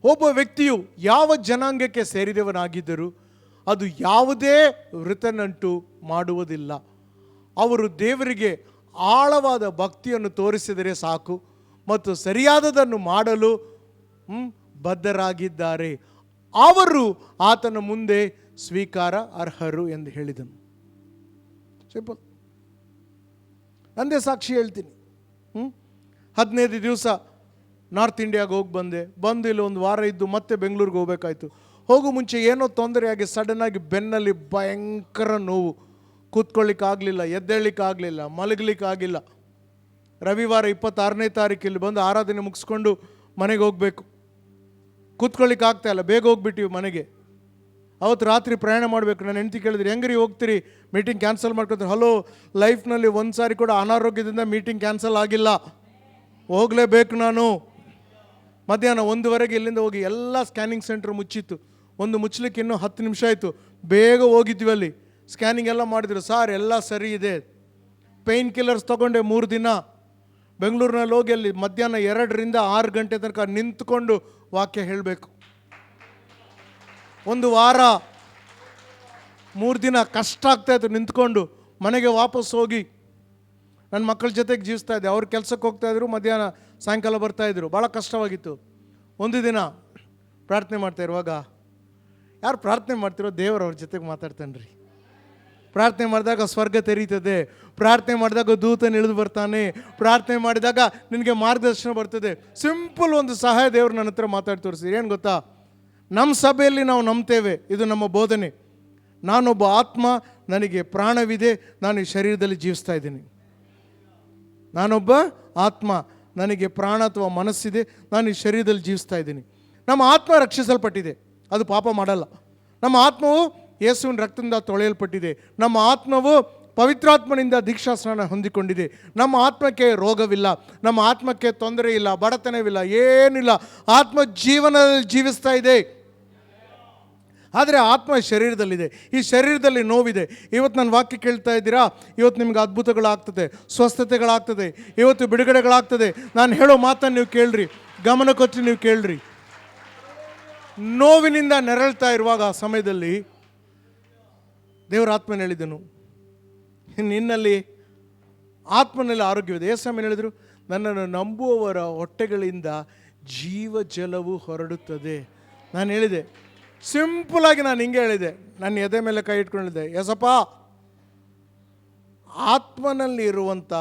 ಒಬ್ಬ ವ್ಯಕ್ತಿಯು ಯಾವ ಜನಾಂಗಕ್ಕೆ ಸೇರಿದವನಾಗಿದ್ದರೂ ಅದು ಯಾವುದೇ ವೃತನಂಟು ಮಾಡುವುದಿಲ್ಲ. ಅವರು ದೇವರಿಗೆ ಆಳವಾದ ಭಕ್ತಿಯನ್ನು ತೋರಿಸಿದರೆ ಸಾಕು ಮತ್ತು ಸರಿಯಾದದನ್ನು ಮಾಡಲು ಬದ್ಧರಾಗಿದ್ದಾರೆ. ಅವರು ಆತನ ಮುಂದೆ ಸ್ವೀಕಾರ ಅರ್ಹರು ಎಂದು ಹೇಳಿದನು. ಸಿಂಪಲ್. ನಂದೇ ಸಾಕ್ಷಿ ಹೇಳ್ತೀನಿ. 15 ದಿವಸ ನಾರ್ತ್ ಇಂಡಿಯಾಗೆ ಹೋಗಿ ಬಂದು ಇಲ್ಲಿ ಒಂದು ವಾರ ಇದ್ದು ಮತ್ತೆ ಬೆಂಗಳೂರಿಗೆ ಹೋಗ್ಬೇಕಾಯ್ತು. ಹೋಗೋ ಮುಂಚೆ ಏನೋ ತೊಂದರೆಯಾಗಿ ಸಡನ್ನಾಗಿ ಬೆನ್ನಲ್ಲಿ ಭಯಂಕರ ನೋವು. ಕೂತ್ಕೊಳ್ಳಿಕ್ಕಾಗಲಿಲ್ಲ, ಎದ್ದೇಳಲಿಕ್ಕಾಗಲಿಲ್ಲ, ಮಲಗಲಿಕ್ಕಾಗಿಲ್ಲ. ರವಿವಾರ 26ನೇ ತಾರೀಕು ಇಲ್ಲಿ ಬಂದು ಆರಾಧನೆ ಮುಗಿಸ್ಕೊಂಡು ಮನೆಗೆ ಹೋಗಬೇಕು. ಕೂತ್ಕೊಳ್ಳಿಕ್ಕೆ ಆಗ್ತಾ ಇಲ್ಲ, ಬೇಗ ಹೋಗ್ಬಿಟ್ಟಿವಿ ಮನೆಗೆ. ಅವತ್ತು ರಾತ್ರಿ ಪ್ರಯಾಣ ಮಾಡಬೇಕು. ನಾನು ಹೆಂಡತಿ ಕೇಳಿದ್ರಿ, ಹೆಂಗ್ರಿ ಹೋಗ್ತೀರಿ, ಮೀಟಿಂಗ್ ಕ್ಯಾನ್ಸಲ್ ಮಾಡ್ಕೊತಾರೆ. ಹಲೋ, ಲೈಫ್ನಲ್ಲಿ ಒಂದು ಸಾರಿ ಕೂಡ ಅನಾರೋಗ್ಯದಿಂದ ಮೀಟಿಂಗ್ ಕ್ಯಾನ್ಸಲ್ ಆಗಿಲ್ಲ, ಹೋಗಲೇಬೇಕು ನಾನು. ಮಧ್ಯಾಹ್ನ 1:15 ಇಲ್ಲಿಂದ ಹೋಗಿ ಎಲ್ಲ ಸ್ಕ್ಯಾನಿಂಗ್ ಸೆಂಟರ್ ಮುಚ್ಚಿತ್ತು. ಒಂದು ಮುಚ್ಚಲಿಕ್ಕೆ ಇನ್ನೂ 10 ನಿಮಿಷ ಆಯಿತು. ಬೇಗ ಹೋಗಿದ್ವಿ. ಅಲ್ಲಿ ಸ್ಕ್ಯಾನಿಂಗ್ ಎಲ್ಲ ಮಾಡಿದ್ರು. ಸಾರ್ ಎಲ್ಲ ಸರಿ ಇದೆ. ಪೇಯ್ನ್ ಕಿಲ್ಲರ್ಸ್ ತೊಗೊಂಡೆ 3 ದಿನ. ಬೆಂಗಳೂರಿನಲ್ಲಿ ಹೋಗಿ ಅಲ್ಲಿ ಮಧ್ಯಾಹ್ನ 2ರಿಂದ 6 ಗಂಟೆ ತನಕ ನಿಂತ್ಕೊಂಡು ವಾಕ್ಯ ಹೇಳಬೇಕು. ಒಂದು ವಾರ 3 ದಿನ ಕಷ್ಟ ಆಗ್ತಾಯಿತ್ತು ನಿಂತ್ಕೊಂಡು. ಮನೆಗೆ ವಾಪಸ್ ಹೋಗಿ ನನ್ನ ಮಕ್ಕಳ ಜೊತೆಗೆ ಜೀವಿಸ್ತಾ ಇದ್ದೆ. ಅವ್ರು ಕೆಲಸಕ್ಕೆ ಹೋಗ್ತಾಯಿದ್ರು, ಮಧ್ಯಾಹ್ನ ಸಾಯಂಕಾಲ ಬರ್ತಾಯಿದ್ರು. ಭಾಳ ಕಷ್ಟವಾಗಿತ್ತು. ಒಂದು ದಿನ ಪ್ರಾರ್ಥನೆ ಮಾಡ್ತಾ ಇರುವಾಗ, ಯಾರು ಪ್ರಾರ್ಥನೆ ಮಾಡ್ತಿರೋ ದೇವರು ಅವ್ರ ಜೊತೆಗೆ ಮಾತಾಡ್ತಾನೆ ರೀ. ಪ್ರಾರ್ಥನೆ ಮಾಡಿದಾಗ ಸ್ವರ್ಗ ತೆರೀತದೆ. ಪ್ರಾರ್ಥನೆ ಮಾಡಿದಾಗ ದೂತನ ಇಳಿದು ಬರ್ತಾನೆ. ಪ್ರಾರ್ಥನೆ ಮಾಡಿದಾಗ ನಿನಗೆ ಮಾರ್ಗದರ್ಶನ ಬರ್ತದೆ. ಸಿಂಪಲ್ ಒಂದು ಸಹಾಯ ದೇವರು ನನ್ನ ಹತ್ರ ಮಾತಾಡಿ ತೋರಿಸಿದ್ರು. ಏನು ಗೊತ್ತಾ, ನಮ್ಮ ಸಭೆಯಲ್ಲಿ ನಾವು ನಂಬ್ತೇವೆ, ಇದು ನಮ್ಮ ಬೋಧನೆ. ನಾನೊಬ್ಬ ಆತ್ಮ, ನನಗೆ ಪ್ರಾಣವಿದೆ, ನಾನು ಈ ಶರೀರದಲ್ಲಿ ಜೀವಿಸ್ತಾ ಇದ್ದೀನಿ. ನಾನೊಬ್ಬ ಆತ್ಮ, ನನಗೆ ಪ್ರಾಣ ಅಥವಾ ಮನಸ್ಸಿದೆ, ನಾನು ಈ ಶರೀರದಲ್ಲಿ ಜೀವಿಸ್ತಾ ಇದ್ದೀನಿ. ನಮ್ಮ ಆತ್ಮ ರಕ್ಷಿಸಲ್ಪಟ್ಟಿದೆ, ಅದು ಪಾಪ ಮಾಡಲ್ಲ. ನಮ್ಮ ಆತ್ಮವು ಯೇಸುವಿನ ರಕ್ತದಿಂದ ತೊಳೆಯಲ್ಪಟ್ಟಿದೆ. ನಮ್ಮ ಆತ್ಮವು ಪವಿತ್ರಾತ್ಮನಿಂದ ದೀಕ್ಷಾಸ್ನಾನ ಹೊಂದಿಕೊಂಡಿದೆ. ನಮ್ಮ ಆತ್ಮಕ್ಕೆ ರೋಗವಿಲ್ಲ, ನಮ್ಮ ಆತ್ಮಕ್ಕೆ ತೊಂದರೆ ಇಲ್ಲ, ಬಡತನವಿಲ್ಲ, ಏನಿಲ್ಲ. ಆತ್ಮ ಜೀವನದಲ್ಲಿ ಜೀವಿಸ್ತಾ ಇದೆ. ಆದರೆ ಆತ್ಮ ಶರೀರದಲ್ಲಿದೆ. ಈ ಶರೀರದಲ್ಲಿ ನೋವಿದೆ. ಇವತ್ತು ನನ್ನ ವಾಕ್ಯ ಕೇಳ್ತಾ ಇದ್ದೀರಾ, ಇವತ್ತು ನಿಮ್ಗೆ ಅದ್ಭುತಗಳಾಗ್ತದೆ, ಸ್ವಸ್ಥತೆಗಳಾಗ್ತದೆ, ಇವತ್ತು ಬಿಡುಗಡೆಗಳಾಗ್ತದೆ. ನಾನು ಹೇಳೋ ಮಾತನ್ನು ನೀವು ಕೇಳ್ರಿ, ಗಮನ ಕೊಟ್ಟು ನೀವು ಕೇಳ್ರಿ. ನೋವಿನಿಂದ ನೆರಳ್ತಾ ಇರುವಾಗ ಆ ಸಮಯದಲ್ಲಿ ದೇವರ ಆತ್ಮನ ಹೇಳಿದನು, ನಿನ್ನಲ್ಲಿ ಆತ್ಮನಲ್ಲಿ ಆರೋಗ್ಯವಿದೆ. ಏಸಮ್ಮನ ಹೇಳಿದರು, ನನ್ನನ್ನು ನಂಬುವವರ ಹೊಟ್ಟೆಗಳಿಂದ ಜೀವ ಜಲವು ಹೊರಡುತ್ತದೆ. ನಾನು ಹೇಳಿದೆ, ಸಿಂಪಲಾಗಿ ನಾನು ಹಿಂಗೆ ಹೇಳಿದೆ, ನನ್ನ ಎದೆ ಮೇಲೆ ಕೈ ಇಟ್ಕೊಂಡಿದ್ದೆ, ಎಸಪ್ಪ, ಆತ್ಮನಲ್ಲಿ ಇರುವಂಥ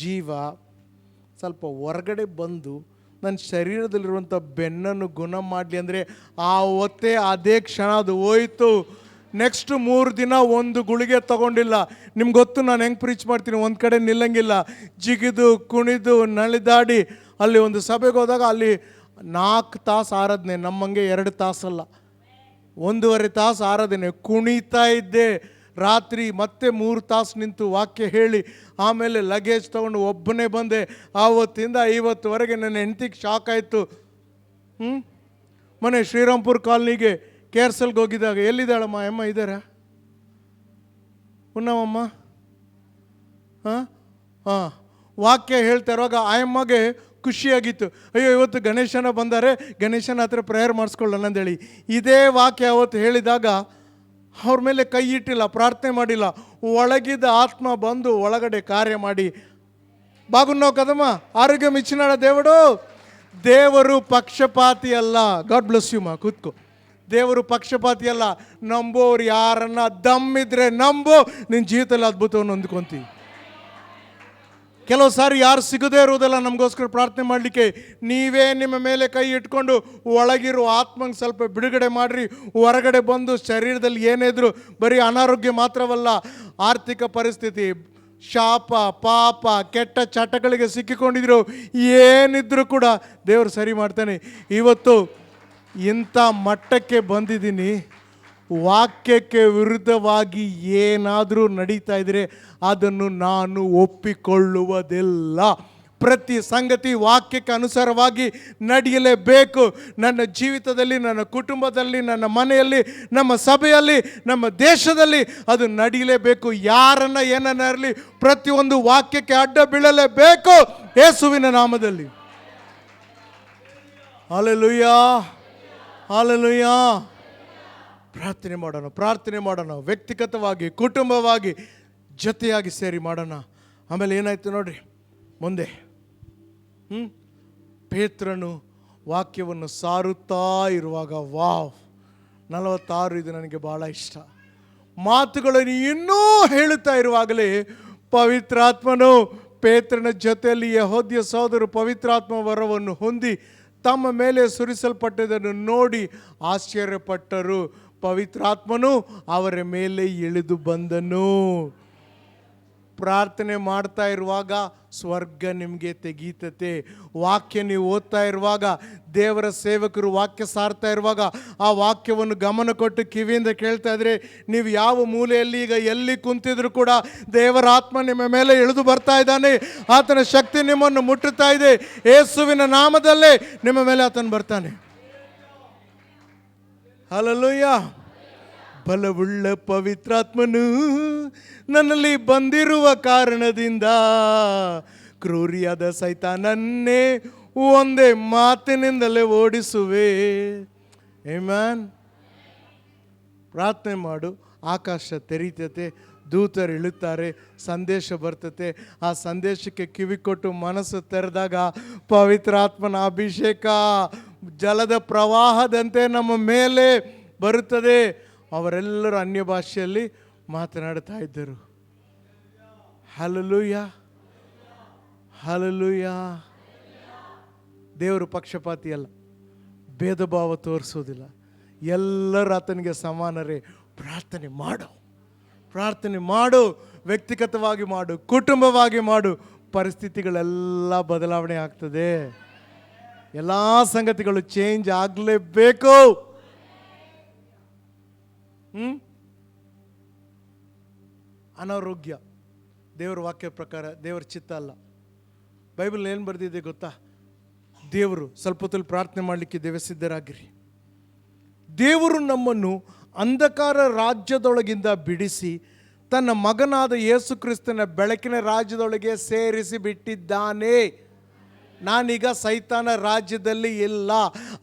ಜೀವ ಸ್ವಲ್ಪ ಹೊರಗಡೆ ಬಂದು ನನ್ನ ಶರೀರದಲ್ಲಿರುವಂಥ ಬೆನ್ನನ್ನು ಗುಣ ಮಾಡಲಿ ಅಂದರೆ ಆ ಹೊತ್ತೇ ಅದೇ ಕ್ಷಣ ಅದು ಹೋಯಿತು. ನೆಕ್ಸ್ಟ್ 3 ದಿನ ಒಂದು ಗುಳಿಗೆ ತಗೊಂಡಿಲ್ಲ. ನಿಮ್ಗೆ ಗೊತ್ತು ನಾನು ಹೆಂಗೆ ಪ್ರೀಚ್ ಮಾಡ್ತೀನಿ, ಒಂದು ಕಡೆ ನಿಲ್ಲಂಗಿಲ್ಲ, ಜಿಗಿದು ಕುಣಿದು ನಲಿದಾಡಿ. ಅಲ್ಲಿ ಒಂದು ಸಭೆಗೆ ಹೋದಾಗ ಅಲ್ಲಿ 4 ತಾಸು ಆರಾಧನೆ, ನಮ್ಮಂಗೆ 2 ತಾಸಲ್ಲ, 1.5 ತಾಸು ಆರಾಧನೆ, ಕುಣಿತಾ ಇದ್ದೆ. ರಾತ್ರಿ ಮತ್ತೆ 3 ತಾಸು ನಿಂತು ವಾಕ್ಯ ಹೇಳಿ ಆಮೇಲೆ ಲಗೇಜ್ ತೊಗೊಂಡು ಒಬ್ಬನೇ ಬಂದೆ. ಆವತ್ತಿಂದ ಇವತ್ತುವರೆಗೆ ನನ್ನ ಹೆಂಡತಿಗೆ ಶಾಕ್ ಆಯಿತು. ಮೊನ್ನೆ ಶ್ರೀರಾಮ್ಪುರ ಕಾಲನಿಗೆ ಕೇರ್ಸಲ್ಗೆ ಹೋಗಿದ್ದಾಗ, ಎಲ್ಲಿದ್ದಾಳಮ್ಮ ಅಮ್ಮ ಇದ್ದಾರಾ ಉನ್ನವಮ್ಮ? ಹಾಂ ವಾಕ್ಯ ಹೇಳ್ತಾ ಇರುವಾಗ ಆಯಮ್ಮಗೆ ಖುಷಿಯಾಗಿತ್ತು. ಅಯ್ಯೋ ಇವತ್ತು ಗಣೇಶನ ಬಂದರೆ ಗಣೇಶನ ಹತ್ರ ಪ್ರೇಯರ್ ಮಾಡಿಸ್ಕೊಳ್ಳೋಣ ಅಂದೇಳಿ. ಇದೇ ವಾಕ್ಯ ಅವತ್ತು ಹೇಳಿದಾಗ ಅವ್ರ ಮೇಲೆ ಕೈ ಇಟ್ಟಿಲ್ಲ, ಪ್ರಾರ್ಥನೆ ಮಾಡಿಲ್ಲ. ಒಳಗಿದ್ದ ಆತ್ಮ ಬಂದು ಒಳಗಡೆ ಕಾರ್ಯ ಮಾಡಿ ಬಾಗುನ್ನೋ ಕದಮ್ಮ ಆರೋಗ್ಯ ಇಚ್ಚಿನಾಳ ದೇವಡು. ದೇವರು ಪಕ್ಷಪಾತಿ ಅಲ್ಲ. ಗಾಡ್ ಬ್ಲೆಸ್ ಯು ಮಾ, ಕೂತ್ಕೋ. ದೇವರು ಪಕ್ಷಪಾತಿ ಅಲ್ಲ. ನಂಬೋರು ಯಾರನ್ನ ದಮ್ಮಿದ್ರೆ ನಂಬು, ನಿನ್ನ ಜೀವಿತದಲ್ಲಿ ಅದ್ಭುತವನ್ನು ಹೊಂದ್ಕೊಂತೀವಿ. ಕೆಲವು ಸಾರಿ ಯಾರು ಸಿಗದೇ ಇರೋದಲ್ಲ ನಮಗೋಸ್ಕರ ಪ್ರಾರ್ಥನೆ ಮಾಡಲಿಕ್ಕೆ. ನೀವೇ ನಿಮ್ಮ ಮೇಲೆ ಕೈ ಇಟ್ಕೊಂಡು ಒಳಗಿರೋ ಆತ್ಮಂಗೆ ಸ್ವಲ್ಪ ಬಿಡುಗಡೆ ಮಾಡಿರಿ. ಹೊರಗಡೆ ಬಂದು ಶರೀರದಲ್ಲಿ ಏನೇ ಇದ್ರು, ಬರೀ ಅನಾರೋಗ್ಯ ಮಾತ್ರವಲ್ಲ, ಆರ್ಥಿಕ ಪರಿಸ್ಥಿತಿ, ಶಾಪ, ಪಾಪ, ಕೆಟ್ಟ ಚಟಗಳಿಗೆ ಸಿಕ್ಕಿಕೊಂಡಿದ್ರು, ಏನಿದ್ರು ಕೂಡ ದೇವರು ಸರಿ ಮಾಡ್ತಾನೆ. ಇವತ್ತು ಇಂಥ ಮಟ್ಟಕ್ಕೆ ಬಂದಿದ್ದೀನಿ. ವಾಕ್ಯಕ್ಕೆ ವಿರುದ್ಧವಾಗಿ ಏನಾದರೂ ನಡೀತಾ ಇದ್ದರೆ ಅದನ್ನು ನಾನು ಒಪ್ಪಿಕೊಳ್ಳುವುದಿಲ್ಲ. ಪ್ರತಿ ಸಂಗತಿ ವಾಕ್ಯಕ್ಕೆ ಅನುಸಾರವಾಗಿ ನಡೆಯಲೇಬೇಕು. ನನ್ನ ಜೀವಿತದಲ್ಲಿ, ನನ್ನ ಕುಟುಂಬದಲ್ಲಿ, ನನ್ನ ಮನೆಯಲ್ಲಿ, ನಮ್ಮ ಸಭೆಯಲ್ಲಿ, ನಮ್ಮ ದೇಶದಲ್ಲಿ ಅದು ನಡೆಯಲೇಬೇಕು. ಯಾರನ್ನ ಏನನ್ನ ಇರಲಿ, ಪ್ರತಿಯೊಂದು ವಾಕ್ಯಕ್ಕೆ ಅಡ್ಡ ಬೀಳಲೇಬೇಕು ಯೇಸುವಿನ ನಾಮದಲ್ಲಿ. Hallelujah, hallelujah. ಪ್ರಾರ್ಥನೆ ಮಾಡೋಣ ವ್ಯಕ್ತಿಗತವಾಗಿ, ಕುಟುಂಬವಾಗಿ, ಜೊತೆಯಾಗಿ ಸೇರಿ ಮಾಡೋಣ. ಆಮೇಲೆ ಏನಾಯ್ತು ನೋಡ್ರಿ ಮುಂದೆ. ಪೇತ್ರನು ವಾಕ್ಯವನ್ನು ಸಾರುತ್ತಾ ಇರುವಾಗ, ವಾವ್, 46 ಇದು ನನಗೆ ಭಾಳ ಇಷ್ಟ. ಮಾತುಗಳನ್ನು ಇನ್ನೂ ಹೇಳುತ್ತಾ ಇರುವಾಗಲೇ ಪವಿತ್ರಾತ್ಮನು ಪೇತ್ರನ ಜೊತೆಯಲ್ಲಿ ಯೆಹೂದ್ಯ ಸಹೋದರರು ಪವಿತ್ರಾತ್ಮ ವರವನ್ನು ಹೊಂದಿ ತಮ್ಮ ಮೇಲೆ ಸುರಿಸಲ್ಪಟ್ಟದನ್ನು ನೋಡಿ ಆಶ್ಚರ್ಯಪಟ್ಟರು. ಪವಿತ್ರಾತ್ಮನು ಅವರ ಮೇಲೆ ಇಳಿದು ಬಂದನು. ಪ್ರಾರ್ಥನೆ ಮಾಡ್ತಾ ಇರುವಾಗ ಸ್ವರ್ಗ ನಿಮಗೆ ತೆಗೀತತೆ. ವಾಕ್ಯ ನೀವು ಓದ್ತಾ ಇರುವಾಗ, ದೇವರ ಸೇವಕರು ವಾಕ್ಯ ಸಾರ್ತಾ ಇರುವಾಗ ಆ ವಾಕ್ಯವನ್ನು ಗಮನ ಕೊಟ್ಟು ಕಿವಿಯಿಂದ ಕೇಳ್ತಾ ಇದ್ರೆ, ನೀವು ಯಾವ ಮೂಲೆಯಲ್ಲಿ ಈಗ ಎಲ್ಲಿ ಕುಂತಿದ್ರು ಕೂಡ ದೇವರ ಆತ್ಮ ನಿಮ್ಮ ಮೇಲೆ ಇಳಿದು ಬರ್ತಾ ಇದ್ದಾನೆ. ಆತನ ಶಕ್ತಿ ನಿಮ್ಮನ್ನು ಮುಟ್ಟುತ್ತಾ ಇದೆ. ಯೇಸುವಿನ ನಾಮದಲ್ಲೇ ನಿಮ್ಮ ಮೇಲೆ ಆತನು ಬರ್ತಾನೆ. ಹಲ್ಲೆಲೂಯಾ. ಬಲವುಳ್ಳ ಪವಿತ್ರಾತ್ಮನು ನನ್ನಲ್ಲಿ ಬಂದಿರುವ ಕಾರಣದಿಂದ ಕ್ರೂರಿಯಾದ ಸೈತಾನನ್ನೇ ಒಂದೇ ಮಾತಿನಿಂದಲೇ ಓಡಿಸುವೆ. ಆಮೆನ್. ಪ್ರಾರ್ಥನೆ ಮಾಡು. ಆಕಾಶ ತೆರೀತತೆ, ದೂತರು ಇಳುತ್ತಾರೆ, ಸಂದೇಶ ಬರ್ತತೆ. ಆ ಸಂದೇಶಕ್ಕೆ ಕಿವಿ ಕೊಟ್ಟು ಮನಸ್ಸು ತೆರೆದಾಗ ಪವಿತ್ರಾತ್ಮನ ಅಭಿಷೇಕ ಜಲದ ಪ್ರವಾಹದಂತೆ ನಮ್ಮ ಮೇಲೆ ಬರುತ್ತದೆ. ಅವರೆಲ್ಲರೂ ಅನ್ಯ ಭಾಷೆಯಲ್ಲಿ ಮಾತನಾಡ್ತಾ ಇದ್ದರು. Hallelujah, hallelujah. ದೇವರು ಪಕ್ಷಪಾತಿ ಅಲ್ಲ, ಭೇದ ಭಾವ ತೋರಿಸೋದಿಲ್ಲ. ಎಲ್ಲರೂ ಆತನಿಗೆ ಸಮಾನರೇ. ಪ್ರಾರ್ಥನೆ ಮಾಡು, ವ್ಯಕ್ತಿಗತವಾಗಿ ಮಾಡು, ಕುಟುಂಬವಾಗಿ ಮಾಡು. ಪರಿಸ್ಥಿತಿಗಳೆಲ್ಲ ಬದಲಾವಣೆ ಆಗ್ತದೆ. ಎಲ್ಲ ಸಂಗತಿಗಳು ಚೇಂಜ್ ಆಗಲೇಬೇಕು. ಅನಾರೋಗ್ಯ ದೇವರ ವಾಕ್ಯ ಪ್ರಕಾರ ದೇವರ ಚಿತ್ತ ಅಲ್ಲ. ಬೈಬಲ್ ಏನು ಬರೆದಿದೆ ಗೊತ್ತಾ? ದೇವರು ಸ್ವಲ್ಪ ಹೊತ್ತಲ್ಲಿ ಪ್ರಾರ್ಥನೆ ಮಾಡಲಿಕ್ಕೆ ಸಿದ್ಧರಾಗಿರಿ. ದೇವರು ನಮ್ಮನ್ನು ಅಂಧಕಾರ ರಾಜ್ಯದೊಳಗಿಂದ ಬಿಡಿಸಿ ತನ್ನ ಮಗನಾದ ಯೇಸು ಕ್ರಿಸ್ತನ ಬೆಳಕಿನ ರಾಜ್ಯದೊಳಗೆ ಸೇರಿಸಿ ಬಿಟ್ಟಿದ್ದಾನೆ. ನಾನೀಗ ಸೈತಾನ ರಾಜ್ಯದಲ್ಲಿ ಇಲ್ಲ.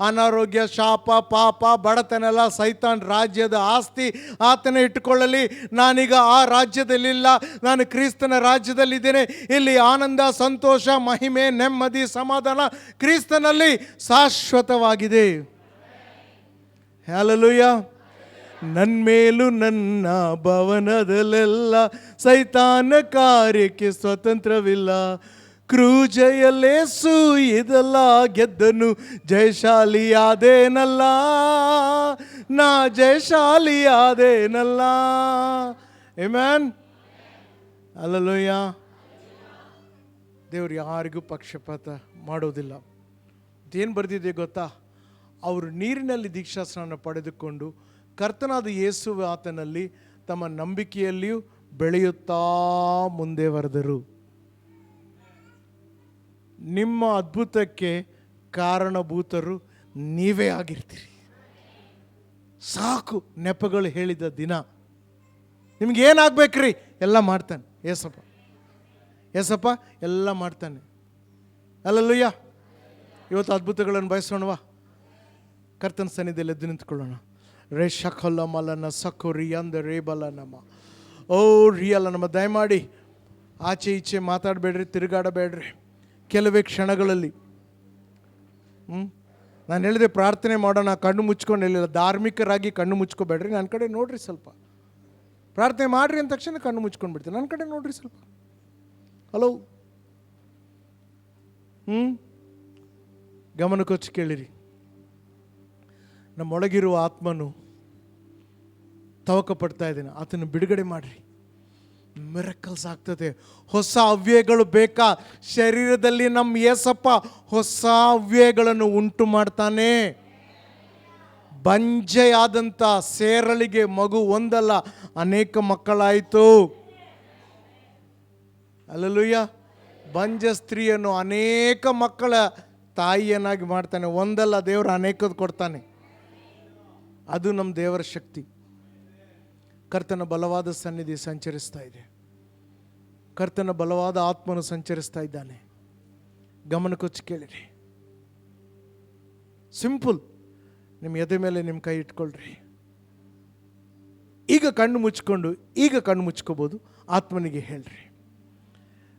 ಅನಾರೋಗ್ಯ, ಶಾಪ, ಪಾಪ, ಬಡತನೆಲ್ಲ ಸೈತಾನ್ ರಾಜ್ಯದ ಆಸ್ತಿ. ಆತನೇ ಇಟ್ಟುಕೊಳ್ಳಲಿ. ನಾನೀಗ ಆ ರಾಜ್ಯದಲ್ಲಿಲ್ಲ, ನಾನು ಕ್ರಿಸ್ತನ ರಾಜ್ಯದಲ್ಲಿದ್ದೇನೆ. ಇಲ್ಲಿ ಆನಂದ, ಸಂತೋಷ, ಮಹಿಮೆ, ನೆಮ್ಮದಿ, ಸಮಾಧಾನ ಕ್ರಿಸ್ತನಲ್ಲಿ ಶಾಶ್ವತವಾಗಿದೆ. ಹಲ್ಲೆಲೂಯಾ. ನನ್ಮೇಲೂ ನನ್ನ ಭವನದಲ್ಲೆಲ್ಲ ಸೈತಾನ ಕಾರ್ಯಕ್ಕೆ ಸ್ವತಂತ್ರವಿಲ್ಲ. ಕ್ರೂಜೆಯಲ್ಲೇಸು ಇದೆಲ್ಲ ಗೆದ್ದನು, ಜಯಶಾಲಿಯಾದೇನಲ್ಲ, ನಾ ಜಯಶಾಲಿಯಾದೇನಲ್ಲ. ಆಮೆನ್. ಹಲ್ಲೆಲೂಯಾ. ದೇವರು ಯಾರಿಗೂ ಪಕ್ಷಪಾತ ಮಾಡೋದಿಲ್ಲ. ಏನು ಬರೆದಿದೆ ಗೊತ್ತಾ? ಅವರು ನೀರಿನಲ್ಲಿ ದೀಕ್ಷಾಸ್ನಾನ ಪಡೆದುಕೊಂಡು ಕರ್ತನಾದ ಯೇಸು ಆತನಲ್ಲಿ ತಮ್ಮ ನಂಬಿಕೆಯಲ್ಲಿಯೂ ಬೆಳೆಯುತ್ತಾ ಮುಂದೆ ಬರೆದರು. ನಿಮ್ಮ ಅದ್ಭುತಕ್ಕೆ ಕಾರಣಭೂತರು ನೀವೇ ಆಗಿರ್ತೀರಿ. ಸಾಕು ನೆಪಗಳು ಹೇಳಿದ ದಿನ. ನಿಮ್ಗೇನಾಗಬೇಕ್ರಿ? ಎಲ್ಲ ಮಾಡ್ತಾನೆ ಏಸಪ್ಪ. ಏಸಪ್ಪ ಎಲ್ಲ ಮಾಡ್ತಾನೆ. ಹಲ್ಲೆಲೂಯಾ. ಇವತ್ತು ಅದ್ಭುತಗಳನ್ನು ಬಯಸೋಣವಾ? ಕರ್ತನ ಸನ್ನಿಧಿಯಲ್ಲಿ ಎದ್ದು ನಿಂತ್ಕೊಳ್ಳೋಣ. ರೇ ಶಖಲ ಮಲನ ಸಖೋ ರಿಯಂದ ರೇಬಲ ನಮ್ಮ ಓ ರಿಯಲ್ಲ ನಮ್ಮ. ದಯಮಾಡಿ ಆಚೆ ಈಚೆ ಮಾತಾಡಬೇಡ್ರಿ, ತಿರುಗಾಡಬೇಡ್ರಿ. ಕೆಲವೇ ಕ್ಷಣಗಳಲ್ಲಿ ನಾನು ಹೇಳಿದೆ ಪ್ರಾರ್ಥನೆ ಮಾಡೋಣ, ಕಣ್ಣು ಮುಚ್ಕೊಂಡು ಹೇಳಿಲ್ಲ. ಧಾರ್ಮಿಕರಾಗಿ ಕಣ್ಣು ಮುಚ್ಕೋಬೇಡ್ರಿ, ನನ್ನ ಕಡೆ ನೋಡ್ರಿ. ಸ್ವಲ್ಪ ಪ್ರಾರ್ಥನೆ ಮಾಡ್ರಿ ಅಂದ ತಕ್ಷಣ ಕಣ್ಣು ಮುಚ್ಕೊಂಡು ಬಿಡ್ತೀನಿ. ನನ್ನ ಕಡೆ ನೋಡ್ರಿ ಸ್ವಲ್ಪ. ಹಲೋ, ಗಮನಕ್ಕೊಚ್ಚಿ ಕೇಳಿರಿ. ನಮ್ಮೊಳಗಿರುವ ಆತ್ಮನು ತವಕ ಪಡ್ತಾ ಇದ್ದೇನೆ, ಆತನ ಬಿಡುಗಡೆ ಮಾಡ್ರಿ. ಮಿರಕಲ್ಸ್ ಆಗ್ತದೆ. ಹೊಸ ಅವ್ಯಯಗಳು ಬೇಕಾ? ಶರೀರದಲ್ಲಿ ನಮ್ಮ ಯೇಸಪ್ಪ ಹೊಸ ಅವ್ಯಯಗಳನ್ನು ಉಂಟು ಮಾಡ್ತಾನೆ. ಬಂಜೆಯಾದಂಥ ಸೇರಳಿಗೆ ಮಗು ಒಂದಲ್ಲ ಅನೇಕ ಮಕ್ಕಳಾಯಿತು. ಹಲ್ಲೆಲೂಯಾ. ಬಂಜ ಸ್ತ್ರೀಯನ್ನು ಅನೇಕ ಮಕ್ಕಳ ತಾಯಿಯನ್ನಾಗಿ ಮಾಡ್ತಾನೆ. ಒಂದಲ್ಲ, ದೇವರು ಅನೇಕದು ಕೊಡ್ತಾನೆ. ಅದು ನಮ್ಮ ದೇವರ ಶಕ್ತಿ. ಕರ್ತನ ಬಲವಾದ ಸನ್ನಿಧಿ ಸಂಚರಿಸ್ತಾ ಇದೆ. ಕರ್ತನ ಬಲವಾದ ಆತ್ಮನು ಸಂಚರಿಸ್ತಾ ಇದ್ದಾನೆ. ಗಮನಕ್ಕೊಚ್ಚಿ ಕೇಳಿರಿ. ಸಿಂಪಲ್. ನಿಮ್ಮ ಎದೆ ಮೇಲೆ ನಿಮ್ಮ ಕೈ ಇಟ್ಕೊಳ್ರಿ. ಈಗ ಕಣ್ಣು ಮುಚ್ಕೋಬೋದು. ಆತ್ಮನಿಗೆ ಹೇಳ್ರಿ,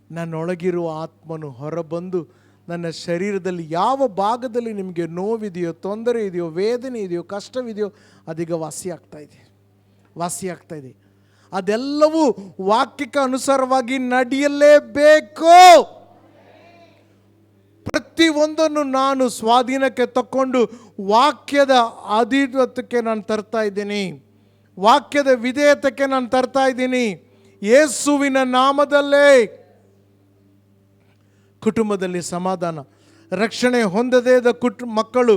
ನನ್ನೊಳಗಿರುವ ಆತ್ಮನು ಹೊರಬಂದು ನನ್ನ ಶರೀರದಲ್ಲಿ ಯಾವ ಭಾಗದಲ್ಲಿ ನಿಮಗೆ ನೋವಿದೆಯೋ, ತೊಂದರೆ ಇದೆಯೋ, ವೇದನೆ ಇದೆಯೋ, ಕಷ್ಟವಿದೆಯೋ ಅದೀಗ ವಾಸಿ ಆಗ್ತಾ ಇದೆ. ಅದೆಲ್ಲವೂ ವಾಕ್ಯಕ್ಕೆ ಅನುಸಾರವಾಗಿ ನಡೆಯಲೇಬೇಕು. ಪ್ರತಿಯೊಂದನ್ನು ನಾನು ಸ್ವಾಧೀನಕ್ಕೆ ತಕ್ಕೊಂಡು ವಾಕ್ಯದ ಅಧೀನತ್ವಕ್ಕೆ ನಾನು ತರ್ತಾ ಇದ್ದೀನಿ. ವಾಕ್ಯದ ವಿಧೇಯತೆಗೆ ನಾನು ತರ್ತಾ ಇದ್ದೀನಿ. ಯೇಸುವಿನ ನಾಮದಲ್ಲೇ ಕುಟುಂಬದಲ್ಲಿ ಸಮಾಧಾನ, ರಕ್ಷಣೆ ಹೊಂದದೇ ಇದ್ದ ಮಕ್ಕಳು,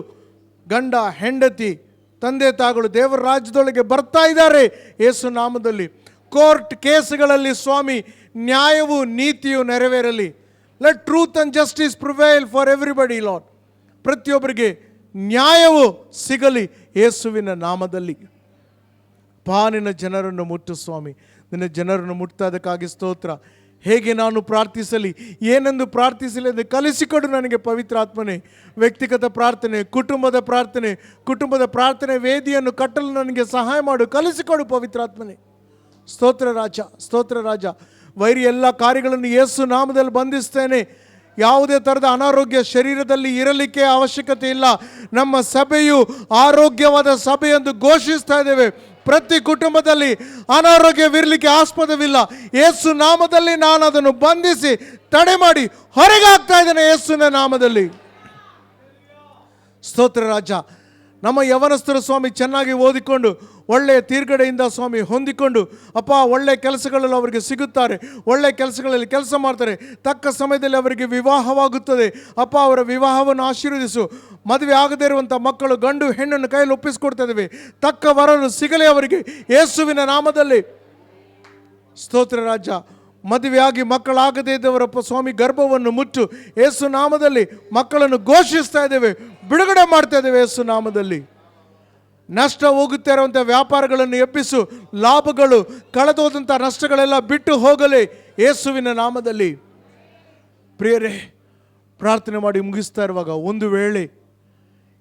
ಗಂಡ ಹೆಂಡತಿ, ತಂದೆ ತಾಯಿಗಳು ದೇವರ ರಾಜ್ಯದೊಳಗೆ ಬರ್ತಾ ಇದ್ದಾರೆ ಯೇಸು ನಾಮದಲ್ಲಿ. ಕೋರ್ಟ್ ಕೇಸ್ಗಳಲ್ಲಿ ಸ್ವಾಮಿ ನ್ಯಾಯವು ನೀತಿಯು ನೆರವೇರಲಿ. Let truth and justice prevail for everybody Lord. ಪ್ರತಿಯೊಬ್ಬರಿಗೆ ನ್ಯಾಯವು ಸಿಗಲಿ ಯೇಸುವಿನ ನಾಮದಲ್ಲಿ. ನಿನ್ನ ಜನರನ್ನು ಮುಟ್ಟು ಸ್ವಾಮಿ. ನಿನ್ನ ಜನರನ್ನು ಮುಟ್ಟೋದಕ್ಕಾಗಿ ಸ್ತೋತ್ರ. ಹೇಗೆ ನಾನು ಪ್ರಾರ್ಥಿಸಲಿ, ಏನೆಂದು ಪ್ರಾರ್ಥಿಸಲಿ ಎಂದು ಕಲಿಸಿಕೊಡು ನನಗೆ ಪವಿತ್ರಾತ್ಮನೇ. ವ್ಯಕ್ತಿಗತ ಪ್ರಾರ್ಥನೆ, ಕುಟುಂಬದ ಪ್ರಾರ್ಥನೆ ವೇದಿಯನ್ನು ಕಟ್ಟಲು ನನಗೆ ಸಹಾಯ ಮಾಡು. ಕಲಿಸಿಕೊಡು ಪವಿತ್ರಾತ್ಮನೇ. ಸ್ತೋತ್ರ ರಾಜ. ವೈರಿ ಎಲ್ಲ ಕಾರ್ಯಗಳನ್ನು ಯೇಸು ನಾಮದಲ್ಲಿ ಬಂಧಿಸ್ತೇನೆ. ಯಾವುದೇ ಥರದ ಅನಾರೋಗ್ಯ ಶರೀರದಲ್ಲಿ ಇರಲಿಕ್ಕೆ ಅವಶ್ಯಕತೆ ಇಲ್ಲ. ನಮ್ಮ ಸಭೆಯು ಆರೋಗ್ಯವಾದ ಸಭೆ ಎಂದು ಘೋಷಿಸ್ತಾ ಇದ್ದೇವೆ. ಪ್ರತಿ ಕುಟುಂಬದಲ್ಲಿ ಅನಾರೋಗ್ಯವಿರಲಿಕ್ಕೆ ಆಸ್ಪದವಿಲ್ಲ. ಯೇಸು ನಾಮದಲ್ಲಿ ನಾನು ಅದನ್ನು ಬಂಧಿಸಿ ತಡೆ ಮಾಡಿ ಹೊರಗೆ ಹಾಕ್ತಾ ಇದ್ದೇನೆ ಯೇಸುವಿನ ನಾಮದಲ್ಲಿ. ಸ್ತೋತ್ರ ರಾಜ. ನಮ್ಮ ಯವನಸ್ಥರು ಸ್ವಾಮಿ ಚೆನ್ನಾಗಿ ಓದಿಕೊಂಡು ಒಳ್ಳೆಯ ತೀರ್ಗಡೆಯಿಂದ ಸ್ವಾಮಿ ಹೊಂದಿಕೊಂಡು ಅಪ್ಪ ಒಳ್ಳೆಯ ಕೆಲಸಗಳಲ್ಲಿ ಅವರಿಗೆ ಸಿಗುತ್ತಾರೆ. ಒಳ್ಳೆಯ ಕೆಲಸಗಳಲ್ಲಿ ಕೆಲಸ ಮಾಡ್ತಾರೆ. ತಕ್ಕ ಸಮಯದಲ್ಲಿ ಅವರಿಗೆ ವಿವಾಹವಾಗುತ್ತದೆ. ಅಪ್ಪ ಅವರ ವಿವಾಹವನ್ನು ಆಶೀರ್ವದಿಸು. ಮದುವೆ ಆಗದೇ ಇರುವಂಥ ಮಕ್ಕಳು ಗಂಡು ಹೆಣ್ಣನ್ನು ಕೈಯಲ್ಲಿ ಒಪ್ಪಿಸಿಕೊಡ್ತಾ ಇದ್ದೇವೆ. ತಕ್ಕ ವರನು ಸಿಗಲಿ ಅವರಿಗೆ ಯೇಸುವಿನ ನಾಮದಲ್ಲಿ. ಸ್ತೋತ್ರ ರಾಜ. ಮದುವೆಯಾಗಿ ಮಕ್ಕಳಾಗದೇ ಇದ್ದವರಪ್ಪ ಸ್ವಾಮಿ ಗರ್ಭವನ್ನು ಮುಚ್ಚು ಯೇಸು ನಾಮದಲ್ಲಿ. ಮಕ್ಕಳನ್ನು ಘೋಷಿಸ್ತಾ ಇದ್ದೇವೆ, ಬಿಡುಗಡೆ ಮಾಡ್ತಾ ಇದ್ದೇವೆ ಯೇಸು ನಾಮದಲ್ಲಿ. ನಷ್ಟ ಹೋಗುತ್ತಾ ಇರುವಂಥ ವ್ಯಾಪಾರಗಳನ್ನು ಎಬ್ಬಿಸು. ಲಾಭಗಳು, ಕಳೆದೋದಂಥ ನಷ್ಟಗಳೆಲ್ಲ ಬಿಟ್ಟು ಹೋಗಲಿ ಯೇಸುವಿನ ನಾಮದಲ್ಲಿ. ಪ್ರಿಯರೇ, ಪ್ರಾರ್ಥನೆ ಮಾಡಿ ಮುಗಿಸ್ತಾ ಇರುವಾಗ ಒಂದು ವೇಳೆ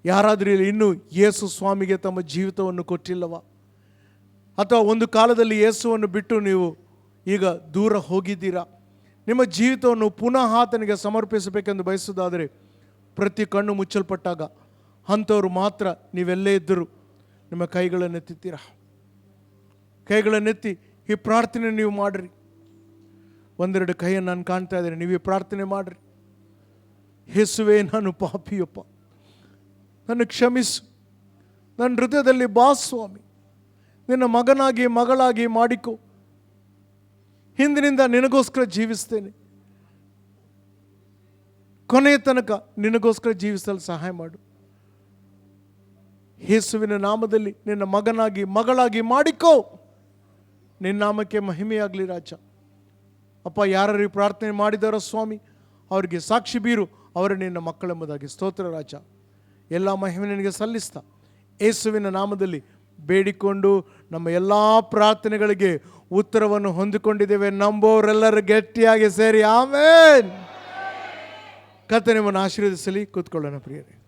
ಯಾರಾದರೂ ಇನ್ನೂ ಯೇಸು ಸ್ವಾಮಿಗೆ ತಮ್ಮ ಜೀವಿತವನ್ನು ಕೊಟ್ಟಿಲ್ಲವ, ಅಥವಾ ಒಂದು ಕಾಲದಲ್ಲಿ ಯೇಸುವನ್ನು ಬಿಟ್ಟು ನೀವು ಈಗ ದೂರ ಹೋಗಿದ್ದೀರಾ, ನಿಮ್ಮ ಜೀವಿತವನ್ನು ಪುನಃ ಆತನಿಗೆ ಸಮರ್ಪಿಸಬೇಕೆಂದು ಬಯಸುವುದಾದರೆ ಪ್ರತಿ ಕಣ್ಣು ಮುಚ್ಚಲ್ಪಟ್ಟಾಗ ಅಂಥವ್ರು ಮಾತ್ರ ನೀವೆಲ್ಲೇ ಇದ್ದರೂ ನಿಮ್ಮ ಕೈಗಳನ್ನೆತ್ತೀರಾ. ಕೈಗಳನ್ನೆತ್ತಿ ಈ ಪ್ರಾರ್ಥನೆ ನೀವು ಮಾಡಿರಿ. ಒಂದೆರಡು ಕೈಯನ್ನು ನಾನು ಕಾಣ್ತಾ ಇದ್ದೇನೆ. ನೀವು ಈ ಪ್ರಾರ್ಥನೆ ಮಾಡಿರಿ. ಯೇಸುವೇ, ನಾನು ಪಾಪಿಯಪ್ಪ, ನನ್ನ ಕ್ಷಮಿಸು, ನನ್ನ ಹೃದಯದಲ್ಲಿ ಬಾ ಸ್ವಾಮಿ, ನಿನ್ನ ಮಗನಾಗಿ ಮಗಳಾಗಿ ಮಾಡಿಕೊ. ಹಿಂದಿನಿಂದ ನಿನಗೋಸ್ಕರ ಜೀವಿಸ್ತೇನೆ, ಕೊನೆಯ ತನಕ ನಿನಗೋಸ್ಕರ ಜೀವಿಸಲು ಸಹಾಯ ಮಾಡು. ಯೇಸುವಿನ ನಾಮದಲ್ಲಿ ನಿನ್ನ ಮಗನಾಗಿ ಮಗಳಾಗಿ ಮಾಡಿಕೋ. ನಿನ್ನ ನಾಮಕ್ಕೆ ಮಹಿಮೆಯಾಗಲಿ ರಾಜ. ಅಪ್ಪ, ಯಾರು ಪ್ರಾರ್ಥನೆ ಮಾಡಿದಾರೋ ಸ್ವಾಮಿ, ಅವರಿಗೆ ಸಾಕ್ಷಿ ಬೀರು, ಅವರು ನಿನ್ನ ಮಕ್ಕಳೆಂಬುದಾಗಿ ಸ್ತೋತ್ರ ರಾಜ. ಎಲ್ಲ ಮಹಿಮೆ ನಿನಗೆ ಸಲ್ಲಿಸ್ತಾ ಯೇಸುವಿನ ನಾಮದಲ್ಲಿ ಬೇಡಿಕೊಂಡು ನಮ್ಮ ಎಲ್ಲ ಪ್ರಾರ್ಥನೆಗಳಿಗೆ ಉತ್ತರವನ್ನು ಹೊಂದಿಕೊಂಡಿದ್ದೇವೆ. ನಂಬೋರೆಲ್ಲರೂ ಗಟ್ಟಿಯಾಗಿ ಸೇರಿ ಆಮೇನ್. ಕರ್ತನೇ ನಿಮ್ಮನ್ನು ಆಶೀರ್ವದಿಸಲಿ. ಕೂತ್ಕೊಳ್ಳೋಣ ಪ್ರಿಯರೇ.